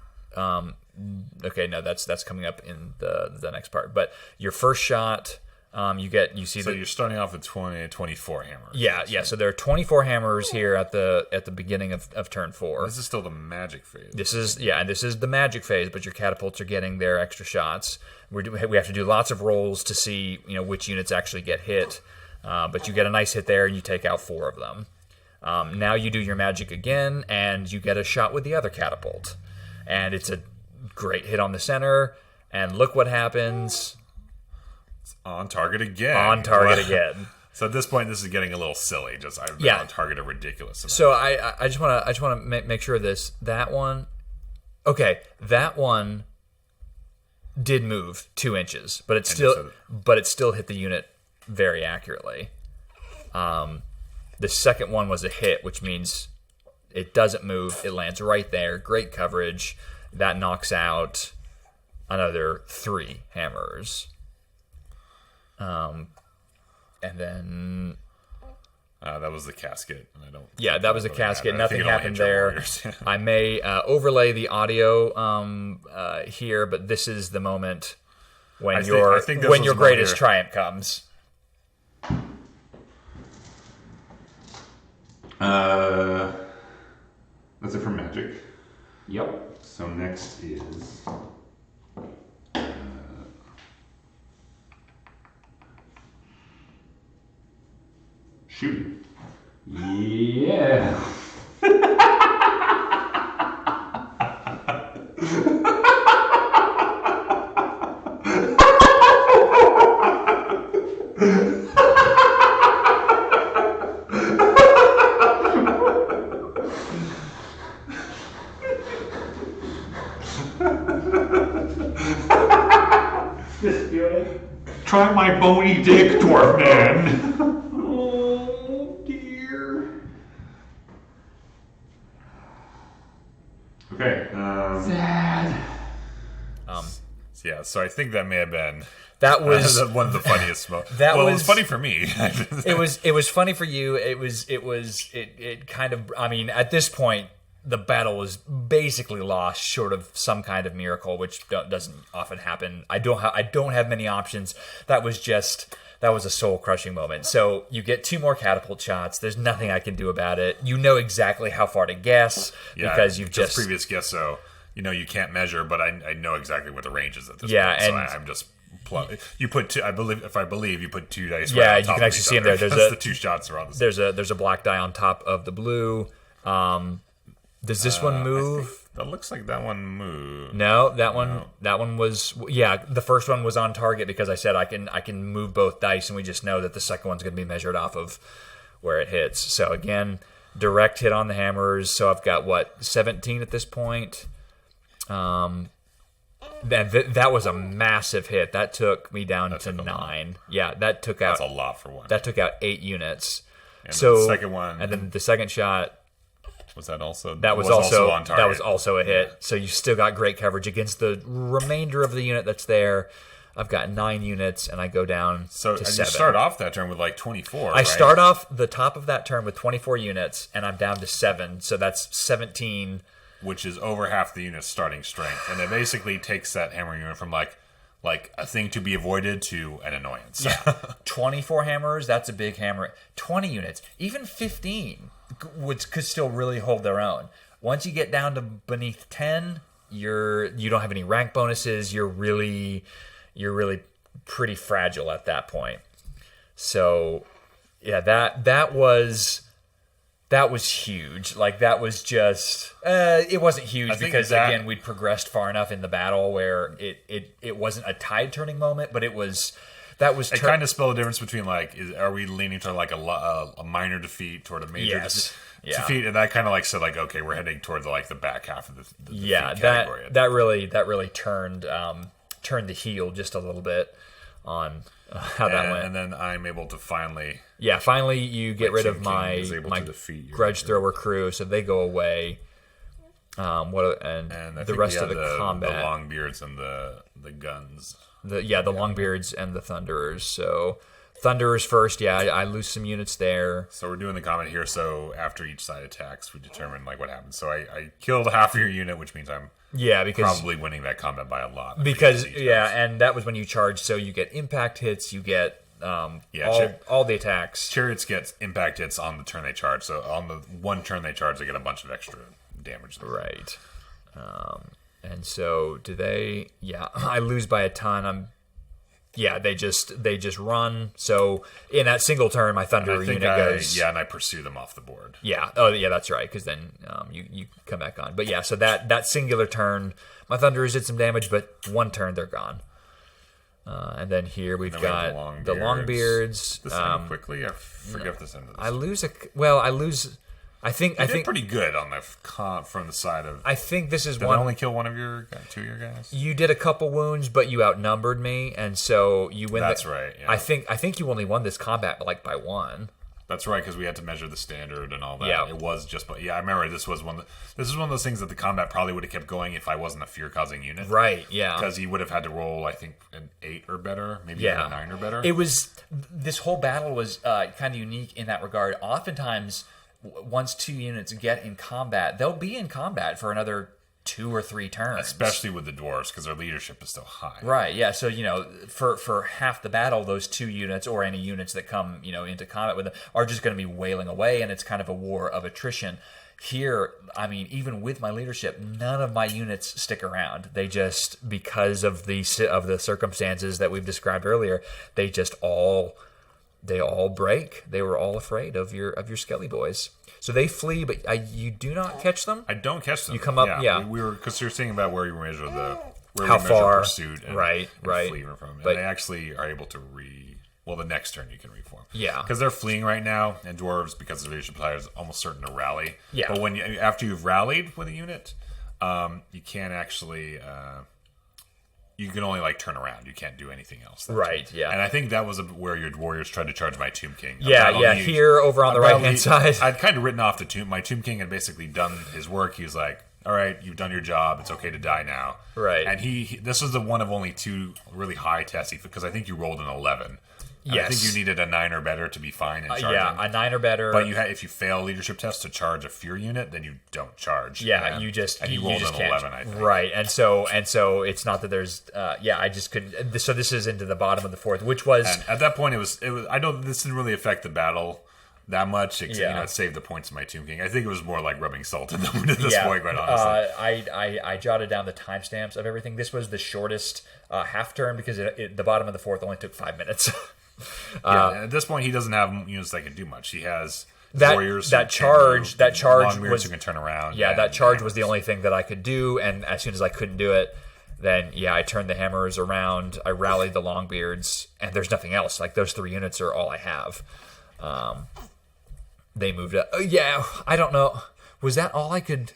Okay, no, that's coming up in the next part. But your first shot, so you're starting off with 24 hammers. Yeah. So there are 24 hammers here at the beginning of turn 4. This is still the magic phase. This is the magic phase, but your catapults are getting their extra shots. We have to do lots of rolls to see which units actually get hit, but you get a nice hit there, and you take out 4 of them. Now you do your magic again, and you get a shot with the other catapult, and it's a great hit on the center. And look what happens. On target again. Again. So at this point, this is getting a little silly. I've been on target a ridiculous amount. So I just want to make sure of this. That one did move 2 inches, but it still hit the unit very accurately. The second one was a hit, which means it doesn't move. It lands right there. Great coverage. That knocks out another 3 hammers. And then that was the casket, and I don't. Yeah, that was a casket. Nothing happened there. I may overlay the audio here, but this is the moment when your greatest triumph comes. That's it for magic. Yep. So next is. Shooting. Yeah. Try my bony dick, dwarf man. Oh dear. Okay. Sad. Yeah, so I think that may have been that was one of the funniest moments. It was funny for me. it was funny for you. It kind of. I mean, at this point, the battle was basically lost, short of some kind of miracle, which doesn't often happen. I don't have many options. That was a soul crushing moment. So you get 2 more catapult shots. There's nothing I can do about it. You know exactly how far to guess because you've just previous guess. So you can't measure, but I know exactly what the range is at this point. And so I'm just. You put 2. I believe you put 2 dice. Yeah, right on you top can of actually each see them other. there. The 2 shots are on the same. There's a black die on top of the blue. Does this one move? That looks like that one moved. No, that one was the first one was on target because I said I can move both dice, and we just know that the second one's going to be measured off of where it hits. So again, direct hit on the hammers. So I've got 17 at this point. That was a massive hit. That took me down to 9. Yeah, that took out. That's a lot for one. That took out 8 units. And so the second one, and then the second shot. Was that also? That was also on target. That was also a hit. So you still got great coverage against the remainder of the unit that's there. I've got 9 units, and I go down to 7. You start off that turn with like 24. I start off the top of that turn with 24 units, and I'm down to 7. So that's 17, which is over half the unit's starting strength, and it basically takes that hammer unit from like a thing to be avoided to an annoyance. Yeah, 24 hammers. That's a big hammer. 20 units, even 15. Could still really hold their own. Once you get down to beneath 10, you don't have any rank bonuses. You're really pretty fragile at that point. So yeah, that was huge. Like that was just it wasn't huge because again we'd progressed far enough in the battle where it wasn't a tide turning moment, but it was. It kind of spelled the difference between are we leaning toward like a minor defeat toward a major defeat, and that kind of said okay, we're heading toward the back half of the defeat category. That really turned the heel just a little bit on how that went. And then I'm able to finally you get rid of my grudge thrower crew, so they go away. And the rest of the combat, the Longbeards and the guns. The Longbeards and the Thunderers. So Thunderers first, I lose some units there. So we're doing the combat here. So after each side attacks, we determine what happens. So I killed half of your unit, which means I'm probably winning that combat by a lot. And that was when you charge. So you get impact hits, you get all the attacks. Chariots get impact hits on the turn they charge. So on the one turn they charge, they get a bunch of extra damage. Right. And so do they? Yeah, I lose by a ton. They just run. So in that single turn, my Thunder unit goes. Yeah, and I pursue them off the board. Yeah. Oh, yeah, that's right. Because then you come back on. But yeah, so that singular turn, my Thunderers did some damage, but one turn they're gone. And then here we've got the Longbeards. This ended quickly. I forget if this ended. I lose. I think pretty good on the from the side of. I think this is did one. I only kill two of your guys. You did a couple wounds, but you outnumbered me, and so you win. That's right. Yeah. I think you only won this combat by 1. That's right, because we had to measure the standard and all that. Yeah. It was just, I remember this is one of those things that the combat probably would have kept going if I wasn't a fear causing unit. Right. Yeah. Because he would have had to roll, I think, an 8 or better, maybe even a 9 or better. It was this whole battle was kind of unique in that regard. Oftentimes, once 2 units get in combat, they'll be in combat for another 2 or 3 turns. Especially with the Dwarfs, because their leadership is so high. Right, yeah. So, for half the battle, those 2 units, or any units that come, into combat with them, are just going to be wailing away, and it's kind of a war of attrition. Here, even with my leadership, none of my units stick around. They just, because of the circumstances that we've described earlier, they all break. They were all afraid of your Skelly boys. So they flee, but you do not catch them. I don't catch them. You come up, We were because you're saying about where you measure how far pursuit and, right. flee from. And but they actually are able to the next turn you can reform. Yeah, because they're fleeing right now, and Dwarves, because the leadership player is almost certain to rally. Yeah, but after you've rallied with a unit, you can't actually. You can only turn around. You can't do anything else. Right, yeah. And I think that was where your warriors tried to charge my Tomb King. Here over on the right-hand side. I'd kind of written off my Tomb King had basically done his work. He was like, all right, you've done your job. It's okay to die now. Right. And this was the one of only 2 really high tests, because I think you rolled an 11. Yes. I think you needed a 9 or better to be fine in charging. A 9 or better. But if you fail leadership test to charge a fear unit, then you don't charge. Yeah, and you just and you rolled an 11. I think. Right, and so it's not that there's. I just couldn't. So this is into the bottom of the 4th, which was at that point it was. This didn't really affect the battle that much. It saved the points of my Tomb King. I think it was more like rubbing salt in the wound at this point, quite honestly. I jotted down the timestamps of everything. This was the shortest half turn because the bottom of the 4th only took 5 minutes. At this point, he doesn't have units that can do much. He has warriors that charge was who can turn around. Yeah, that charge was the only thing that I could do, and as soon as I couldn't do it, then I turned the hammers around. I rallied the Longbeards, and there's nothing else. Those 3 units are all I have. They moved up. I don't know. Was that all I could?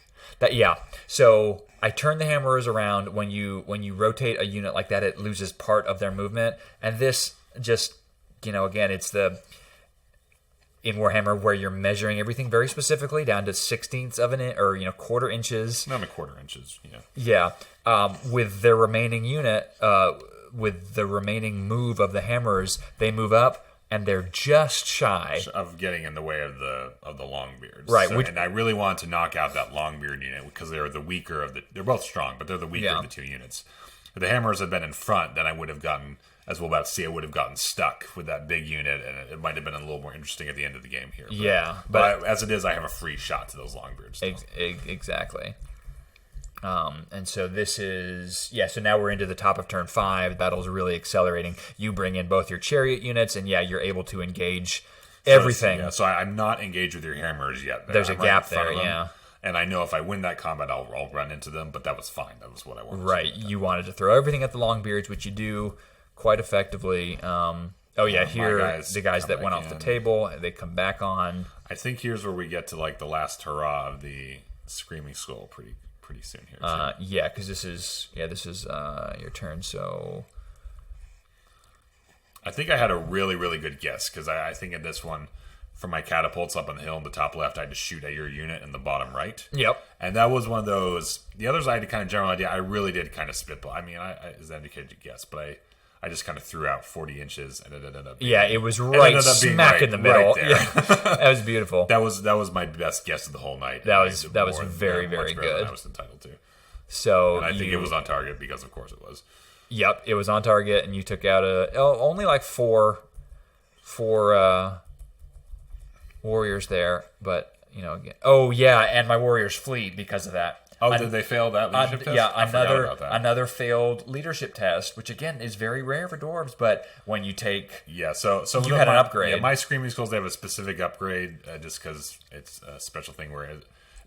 So I turn the hammers around. When you rotate a unit like that, it loses part of their movement, and this just. Again, in Warhammer where you're measuring everything very specifically down to 1/16 of an inch or quarter inches. Not a quarter inches. Yeah. With their remaining unit, with the remaining move of the hammers, they move up and they're just shy of getting in the way of the Longbeards. Right. And I really wanted to knock out that Longbeard unit because they're the weaker of the. They're both strong, but they're the weaker of the 2 units. If the hammers had been in front, then I would have gotten. As we'll about to see, I would have gotten stuck with that big unit, and it might have been a little more interesting at the end of the game here. But as it is, I have a free shot to those Longbeards. Exactly. And so this is... Yeah, so now we're into the top of turn 5. The battle's really accelerating. You bring in both your chariot units, and you're able to engage everything. So I'm not engaged with your hammers yet. There's a gap there, And I know if I win that combat, I'll run into them, but that was fine. That was what I wanted. Right. You wanted to throw everything at the Longbeards, which you do quite effectively. Here the guys that went off the table, they come back on. I think here's where we get to like the last hurrah of the Screaming Skull pretty soon here. Because this is your turn. So I think I had a really, really good guess because I think in this one, from my catapults up on the hill in the top left, I had to shoot at your unit in the bottom right. Yep. And that was one of those. The others I had a kind of general idea. I really did kind of spitball. I mean, is that indicated to guess? But I just kind of threw out 40 inches, and it ended up being, it was right smack in the middle. Right there. Yeah. That was beautiful. That was my best guess of the whole night. That was very, very good. Than I was entitled to. So and I think it was on target because, of course, it was. Yep, it was on target, and you took out only like four warriors there, but again. Oh yeah, and my warriors flee because of that. Oh, did they fail that leadership test? Yeah, another failed leadership test, which again is very rare for dwarves. But when you take, so you had an upgrade. Yeah, my Screaming Skulls, they have a specific upgrade just because it's a special thing where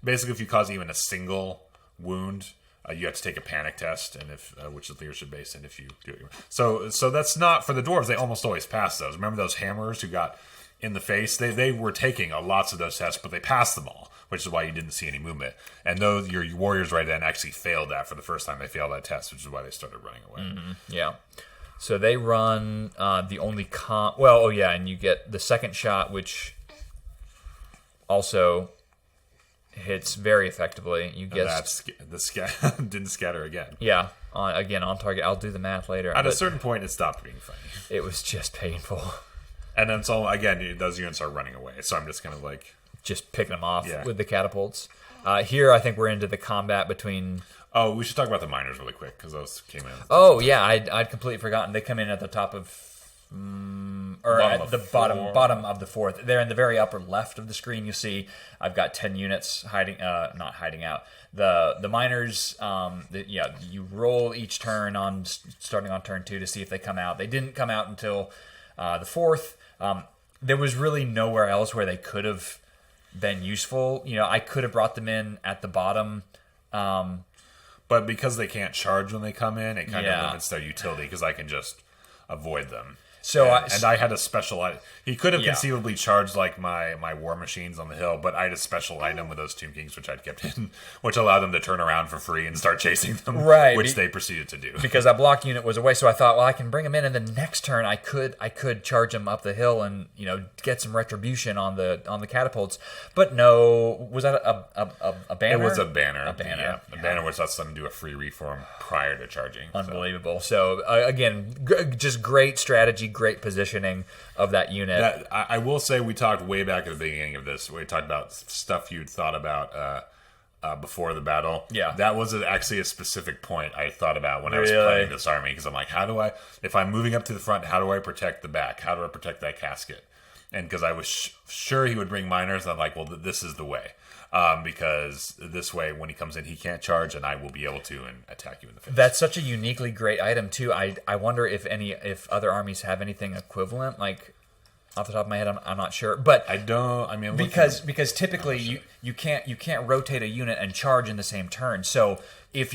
basically if you cause even a single wound, you have to take a panic test, and which is leadership based, and if you do it, so that's not for the dwarves. They almost always pass those. Remember those hammers who got in the face? They were taking lots of those tests, but they passed them all, which is why you didn't see any movement. And those your warriors right then actually failed that for the first time. They failed that test, which is why they started running away. Mm-hmm. Yeah. So they run the only and you get the second shot, which also hits very effectively. You get didn't scatter again. Yeah, on target. I'll do the math later. At a certain point, it stopped being funny. It was just painful. And then so again, those units are running away. So I'm just kind of like just picking them off with the catapults. Here, I think we're into the combat between. Oh, we should talk about the miners really quick because those came in. Oh yeah, I'd completely forgotten. They come in at the top of. At the bottom of the 4th. They're in the very upper left of the screen. You see, I've got 10 units not hiding out. The miners, you roll each turn starting on turn 2 to see if they come out. They didn't come out until the 4th. There was really nowhere else where they could have been useful. I could have brought them in at the bottom. But because they can't charge when they come in, it kind of limits their utility because I can just avoid them. So I had a special item. He could have conceivably charged like my war machines on the hill, but I had a special item with those Tomb Kings, which I'd kept in, which allowed them to turn around for free and start chasing them, which they proceeded to do. Because that block unit was away, so I thought, well, I can bring them in, and the next turn I could charge them up the hill and get some retribution on the catapults. But no, was that a banner? It was a banner. A banner. A banner which lets them do a free reform prior to charging. Unbelievable. So again, just great strategy. Great positioning of that unit. I will say we talked way back at the beginning of this. We talked about stuff you'd thought about before the battle. Yeah. That was actually a specific point I thought about when I was planning this army. Because I'm like, if I'm moving up to the front, how do I protect the back? How do I protect that casket? And because I was sure he would bring miners, and I'm like, well, this is the way. Because this way, when he comes in, he can't charge, and I will be able to and attack you in the face. That's such a uniquely great item too. I wonder if other armies have anything equivalent. Like off the top of my head, I'm not sure. But I don't. I mean, because typically you can't rotate a unit and charge in the same turn. So if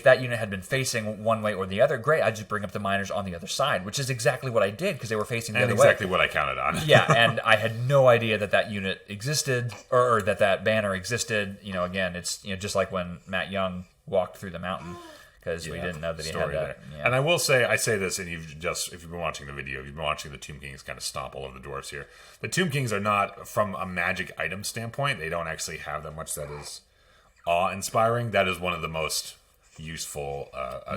that unit had been facing one way or the other, great. I'd just bring up the miners on the other side, which is exactly what I did because they were facing the other way. And exactly what I counted on. Yeah, and I had no idea that unit existed or that banner existed. Again, it's just like when Matt Young walked through the mountain because we didn't know that he had story that. there. Yeah. And I say this, and if you've been watching the video, you've been watching the Tomb Kings kind of stomp all over the dwarfs here. The Tomb Kings are not, from a magic item standpoint, they don't actually have that much that is awe-inspiring. That is one of the most useful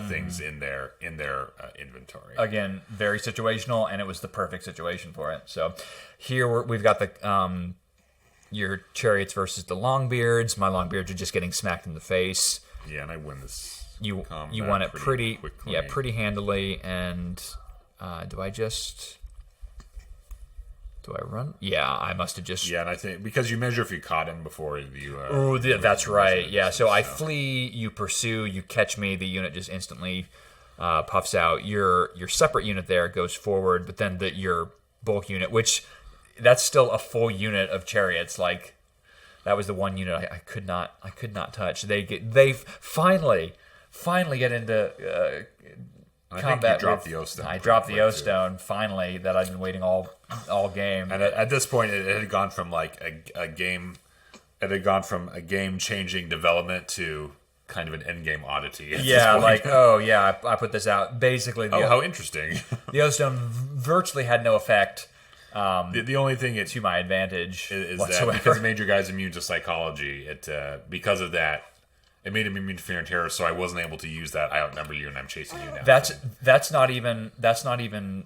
things in their inventory. Again, very situational, and it was the perfect situation for it. So here we've got the your chariots versus the Longbeards. My Longbeards are just getting smacked in the face. Yeah, and I win this. You won it pretty handily. And do I run? Yeah, I must have just. Yeah, and I think because you measure if you caught him before you. Oh, that's right. Yeah, so I flee, you pursue, you catch me. The unit just instantly puffs out. Your separate unit there goes forward, but then your bulk unit, which that's still a full unit of chariots. Like that was the one unit I could not touch. They finally get into. I combat. think you dropped the O-Stone. I dropped the O-Stone finally that I've been waiting all game. And at this point, it had gone from like a game. It had gone from a game-changing development to kind of an endgame oddity. Yeah, like I put this out. Basically, how interesting. The O-Stone virtually had no effect. The only thing to my advantage is whatsoever. that because it made your guys immune to psychology. Because of that. It made him immune to fear and terror, so I wasn't able to use that. I outnumber you, and I'm chasing you now. That's not even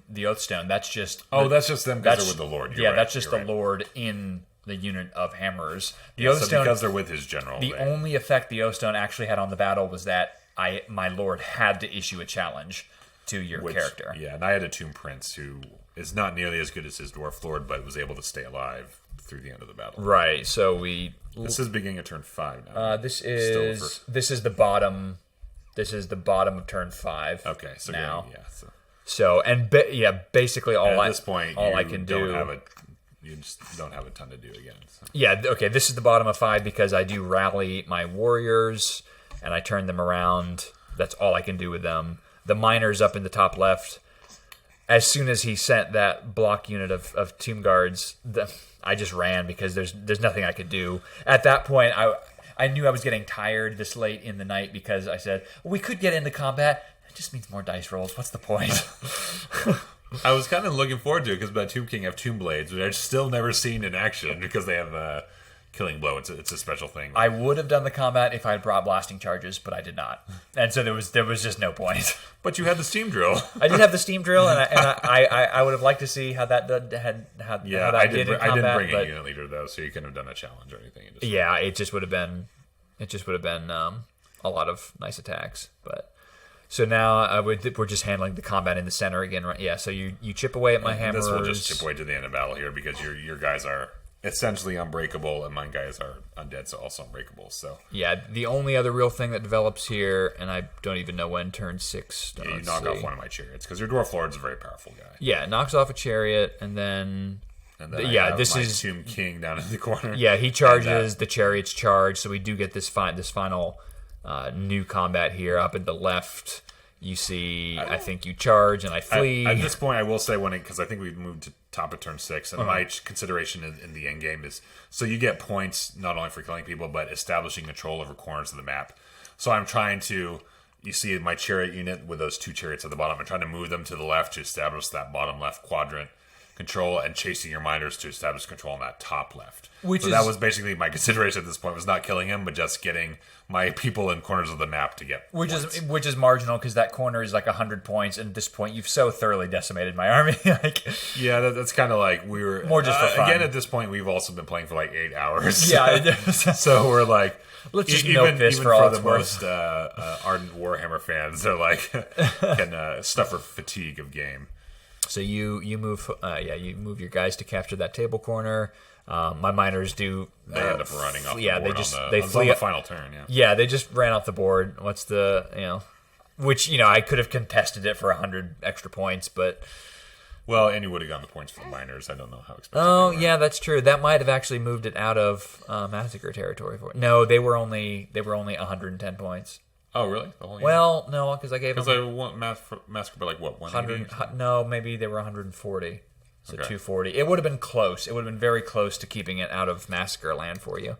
the Oathstone. That's just that's just them because they're with the Lord. You're right, that's just the Lord in the unit of hammers. The Oathstone, so because they're with his general. The only effect the Oathstone actually had on the battle was that my Lord had to issue a challenge to your character. Yeah, and I had a Tomb Prince who is not nearly as good as his Dwarf Lord, but was able to stay alive through the end of the battle. Right. So This is beginning of turn 5 now. This is the bottom. This is the bottom of turn 5. Okay, so now, yeah, basically all at this point, I can do. You just don't have a ton to do again. So. Yeah. Okay. This is the bottom of 5 because I do rally my warriors and I turn them around. That's all I can do with them. The miners up in the top left. As soon as he sent that block unit of Tomb Guards, I just ran because there's nothing I could do. At that point, I knew I was getting tired this late in the night because I said, we could get into combat. It just means more dice rolls. What's the point? I was kind of looking forward to it because my Tomb King have Tomb Blades, which I've still never seen in action because they have Killing Blow. It's a special thing. I would have done the combat if I had brought blasting charges, but I did not, and so there was just no point. But you had the steam drill. I did have the steam drill, and I would have liked to see how that did I didn't bring a unit leader though, so you couldn't have done a challenge or anything. It just would have been a lot of nice attacks. But so now we're just handling the combat in the center again, right? Yeah. So you chip away at my hammers. This will just chip away to the end of battle here because your guys are essentially unbreakable, and my guys are undead, so also unbreakable. So yeah, the only other real thing that develops here, and I don't even know when, turn 6. You knock off one of my chariots because your Dwarf Lord's a very powerful guy. Yeah, it knocks off a chariot, and then this is Tomb King down in the corner. Yeah, he charges. The chariots charge, so we do get this final new combat here up in the left. You see, I think you charge and I flee. At this point, I will say because I think we've moved to top of turn 6, and my consideration in the end game is so you get points not only for killing people but establishing control over corners of the map. So I'm trying to, you see my chariot unit with those 2 chariots at the bottom. I'm trying to move them to the left to establish that bottom left quadrant control, and chasing your miners to establish control on that top left. That was basically my consideration at this point, was not killing him, but just getting my people in corners of the map to get points. Which is marginal because that corner is like 100 points, and at this point you've so thoroughly decimated my army. Yeah, that's kind of like we were more just for fun. Again, at this point we've also been playing for like 8 hours. Yeah, so we're like, let's just milk this for all it's worth. Most ardent Warhammer fans, they're like can suffer fatigue of game. So you move you move your guys to capture that table corner. My miners do. They end up running off. Yeah, the board they flee on the final turn. Yeah, they just ran off the board. What's the which I could have contested it for 100 extra points, but and you would have gotten the points for the miners. I don't know how expensive. Oh yeah, that's true. That might have actually moved it out of massacre territory for it. No, they were only 110 points. Oh really? The whole well, no, because I gave them. Because I want massacre by like what 100? No, maybe they were 140. So 240. It would have been close. It would have been very close to keeping it out of massacre land for you.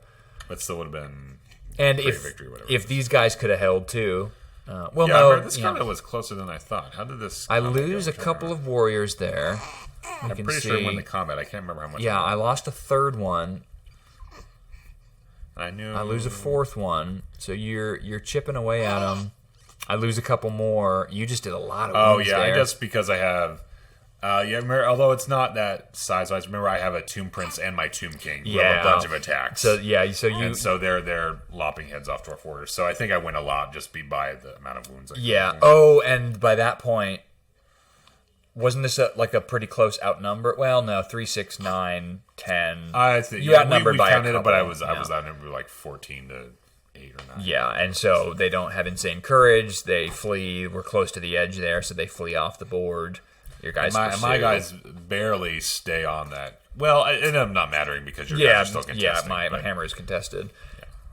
But still would have been and victory, whatever. If these guys could have held too, This combat was closer than I thought. How did this? I lose a couple of warriors there. I'm pretty sure I won the combat. I can't remember how much. Yeah, I lost a third one. I lose a fourth one. So you're chipping away at them. I lose a couple more. You just did a lot of wounds there. I guess because I have. Remember, although it's not that size-wise, remember I have a Tomb Prince and my Tomb King who have a bunch of attacks. So they're lopping heads off Dwarf Warriors. So I think I win a lot just by the amount of wounds. And by that point, wasn't this a pretty close outnumber? Well, no, 3, 6, 9, 10. I think you outnumbered we by counted a couple, it, but I was outnumbered like 14 to 8 or 9. Yeah, and so they don't have insane courage. They flee. We're close to the edge there, so they flee off the board. Your guys, my guys barely stay on that. Well, it ended up not mattering because your guys are still contesting. Yeah, my hammer is contested.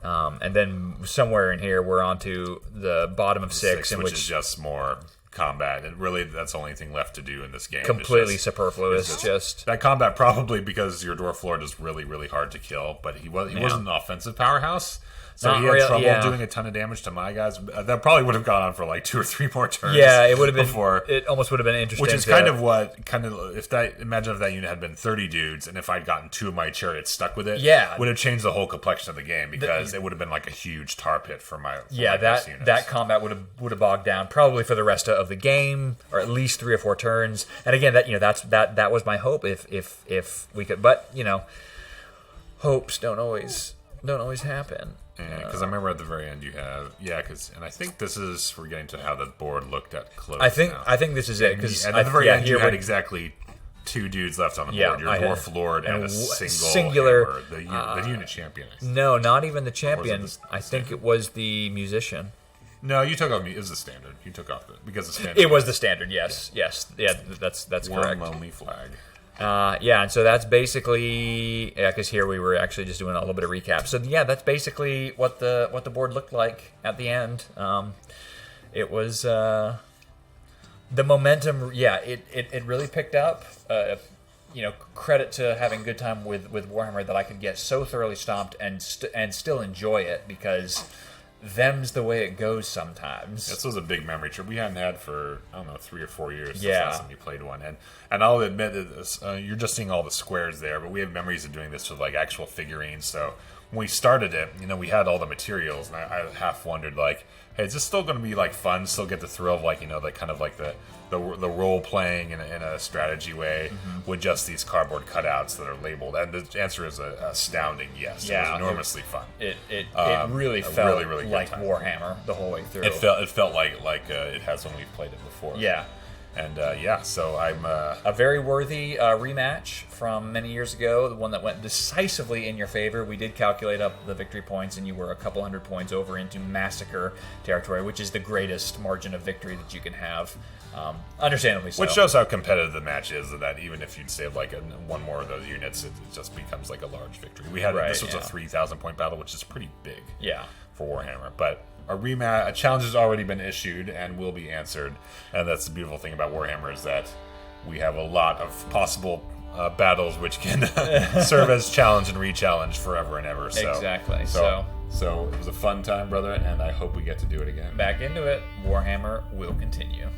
Yeah. And then somewhere in here, we're on to the bottom of 6, which is just more combat. And really, that's the only thing left to do in this game. Completely superfluous. Just that combat, probably because your Dwarf Lord is really, really hard to kill. But he wasn't an offensive powerhouse. So he had trouble doing a ton of damage to my guys. That probably would have gone on for like 2 or 3 more turns. Yeah, it would have been. It almost would have been interesting. Which is imagine if that unit had been 30 dudes, and if I'd gotten 2 of my chariots stuck with it, would have changed the whole complexion of the game because it would have been like a huge tar pit for my that combat would have bogged down probably for the rest of the game, or at least 3 or 4 turns. And again, that was my hope if we could, but hopes don't always happen. Because I remember at the very end you have and I think we're getting to how the board looked at close. I think this is it because at the very end you had exactly 2 dudes left on the board. Your Dwarf Lord and a singular hammer, the unit champion. No, not even the champion. I think it was the musician. No, you took off. It was the standard. You took off because the standard. It was the standard. Yes. Yeah, that's correct. One lonely flag. And so that's basically because here we were actually just doing a little bit of recap. So that's basically what the board looked like at the end. It was the momentum. Yeah, it really picked up. Credit to having a good time with Warhammer that I could get so thoroughly stomped and still enjoy it because them's the way it goes sometimes. This was a big memory trip we hadn't had for 3 or 4 years since last time we played one, and I'll admit that you're just seeing all the squares there, but we have memories of doing this with like actual figurines. So when we started it, we had all the materials, and I half wondered like, hey, is this still going to be like fun? Still get the thrill of like the kind of like the role playing in a strategy way with just these cardboard cutouts that are labeled? And the answer is an astounding yes. Yeah, it was enormously fun. It really felt really like Warhammer the whole way through. It felt like it has when we've played it before. Yeah. And so I'm a very worthy rematch from many years ago, the one that went decisively in your favor. We did calculate up the victory points, and you were a couple hundred points over into massacre territory, which is the greatest margin of victory that you can have. Understandably so. Which shows how competitive the match is, that even if you'd save like one more of those units, it just becomes like a large victory. This was a 3,000 point battle, which is pretty big for Warhammer. But a challenge has already been issued and will be answered. And that's the beautiful thing about Warhammer is that we have a lot of possible battles which can serve as challenge and re-challenge forever and ever. So, exactly. So it was a fun time, brother, and I hope we get to do it again. Back into it. Warhammer will continue.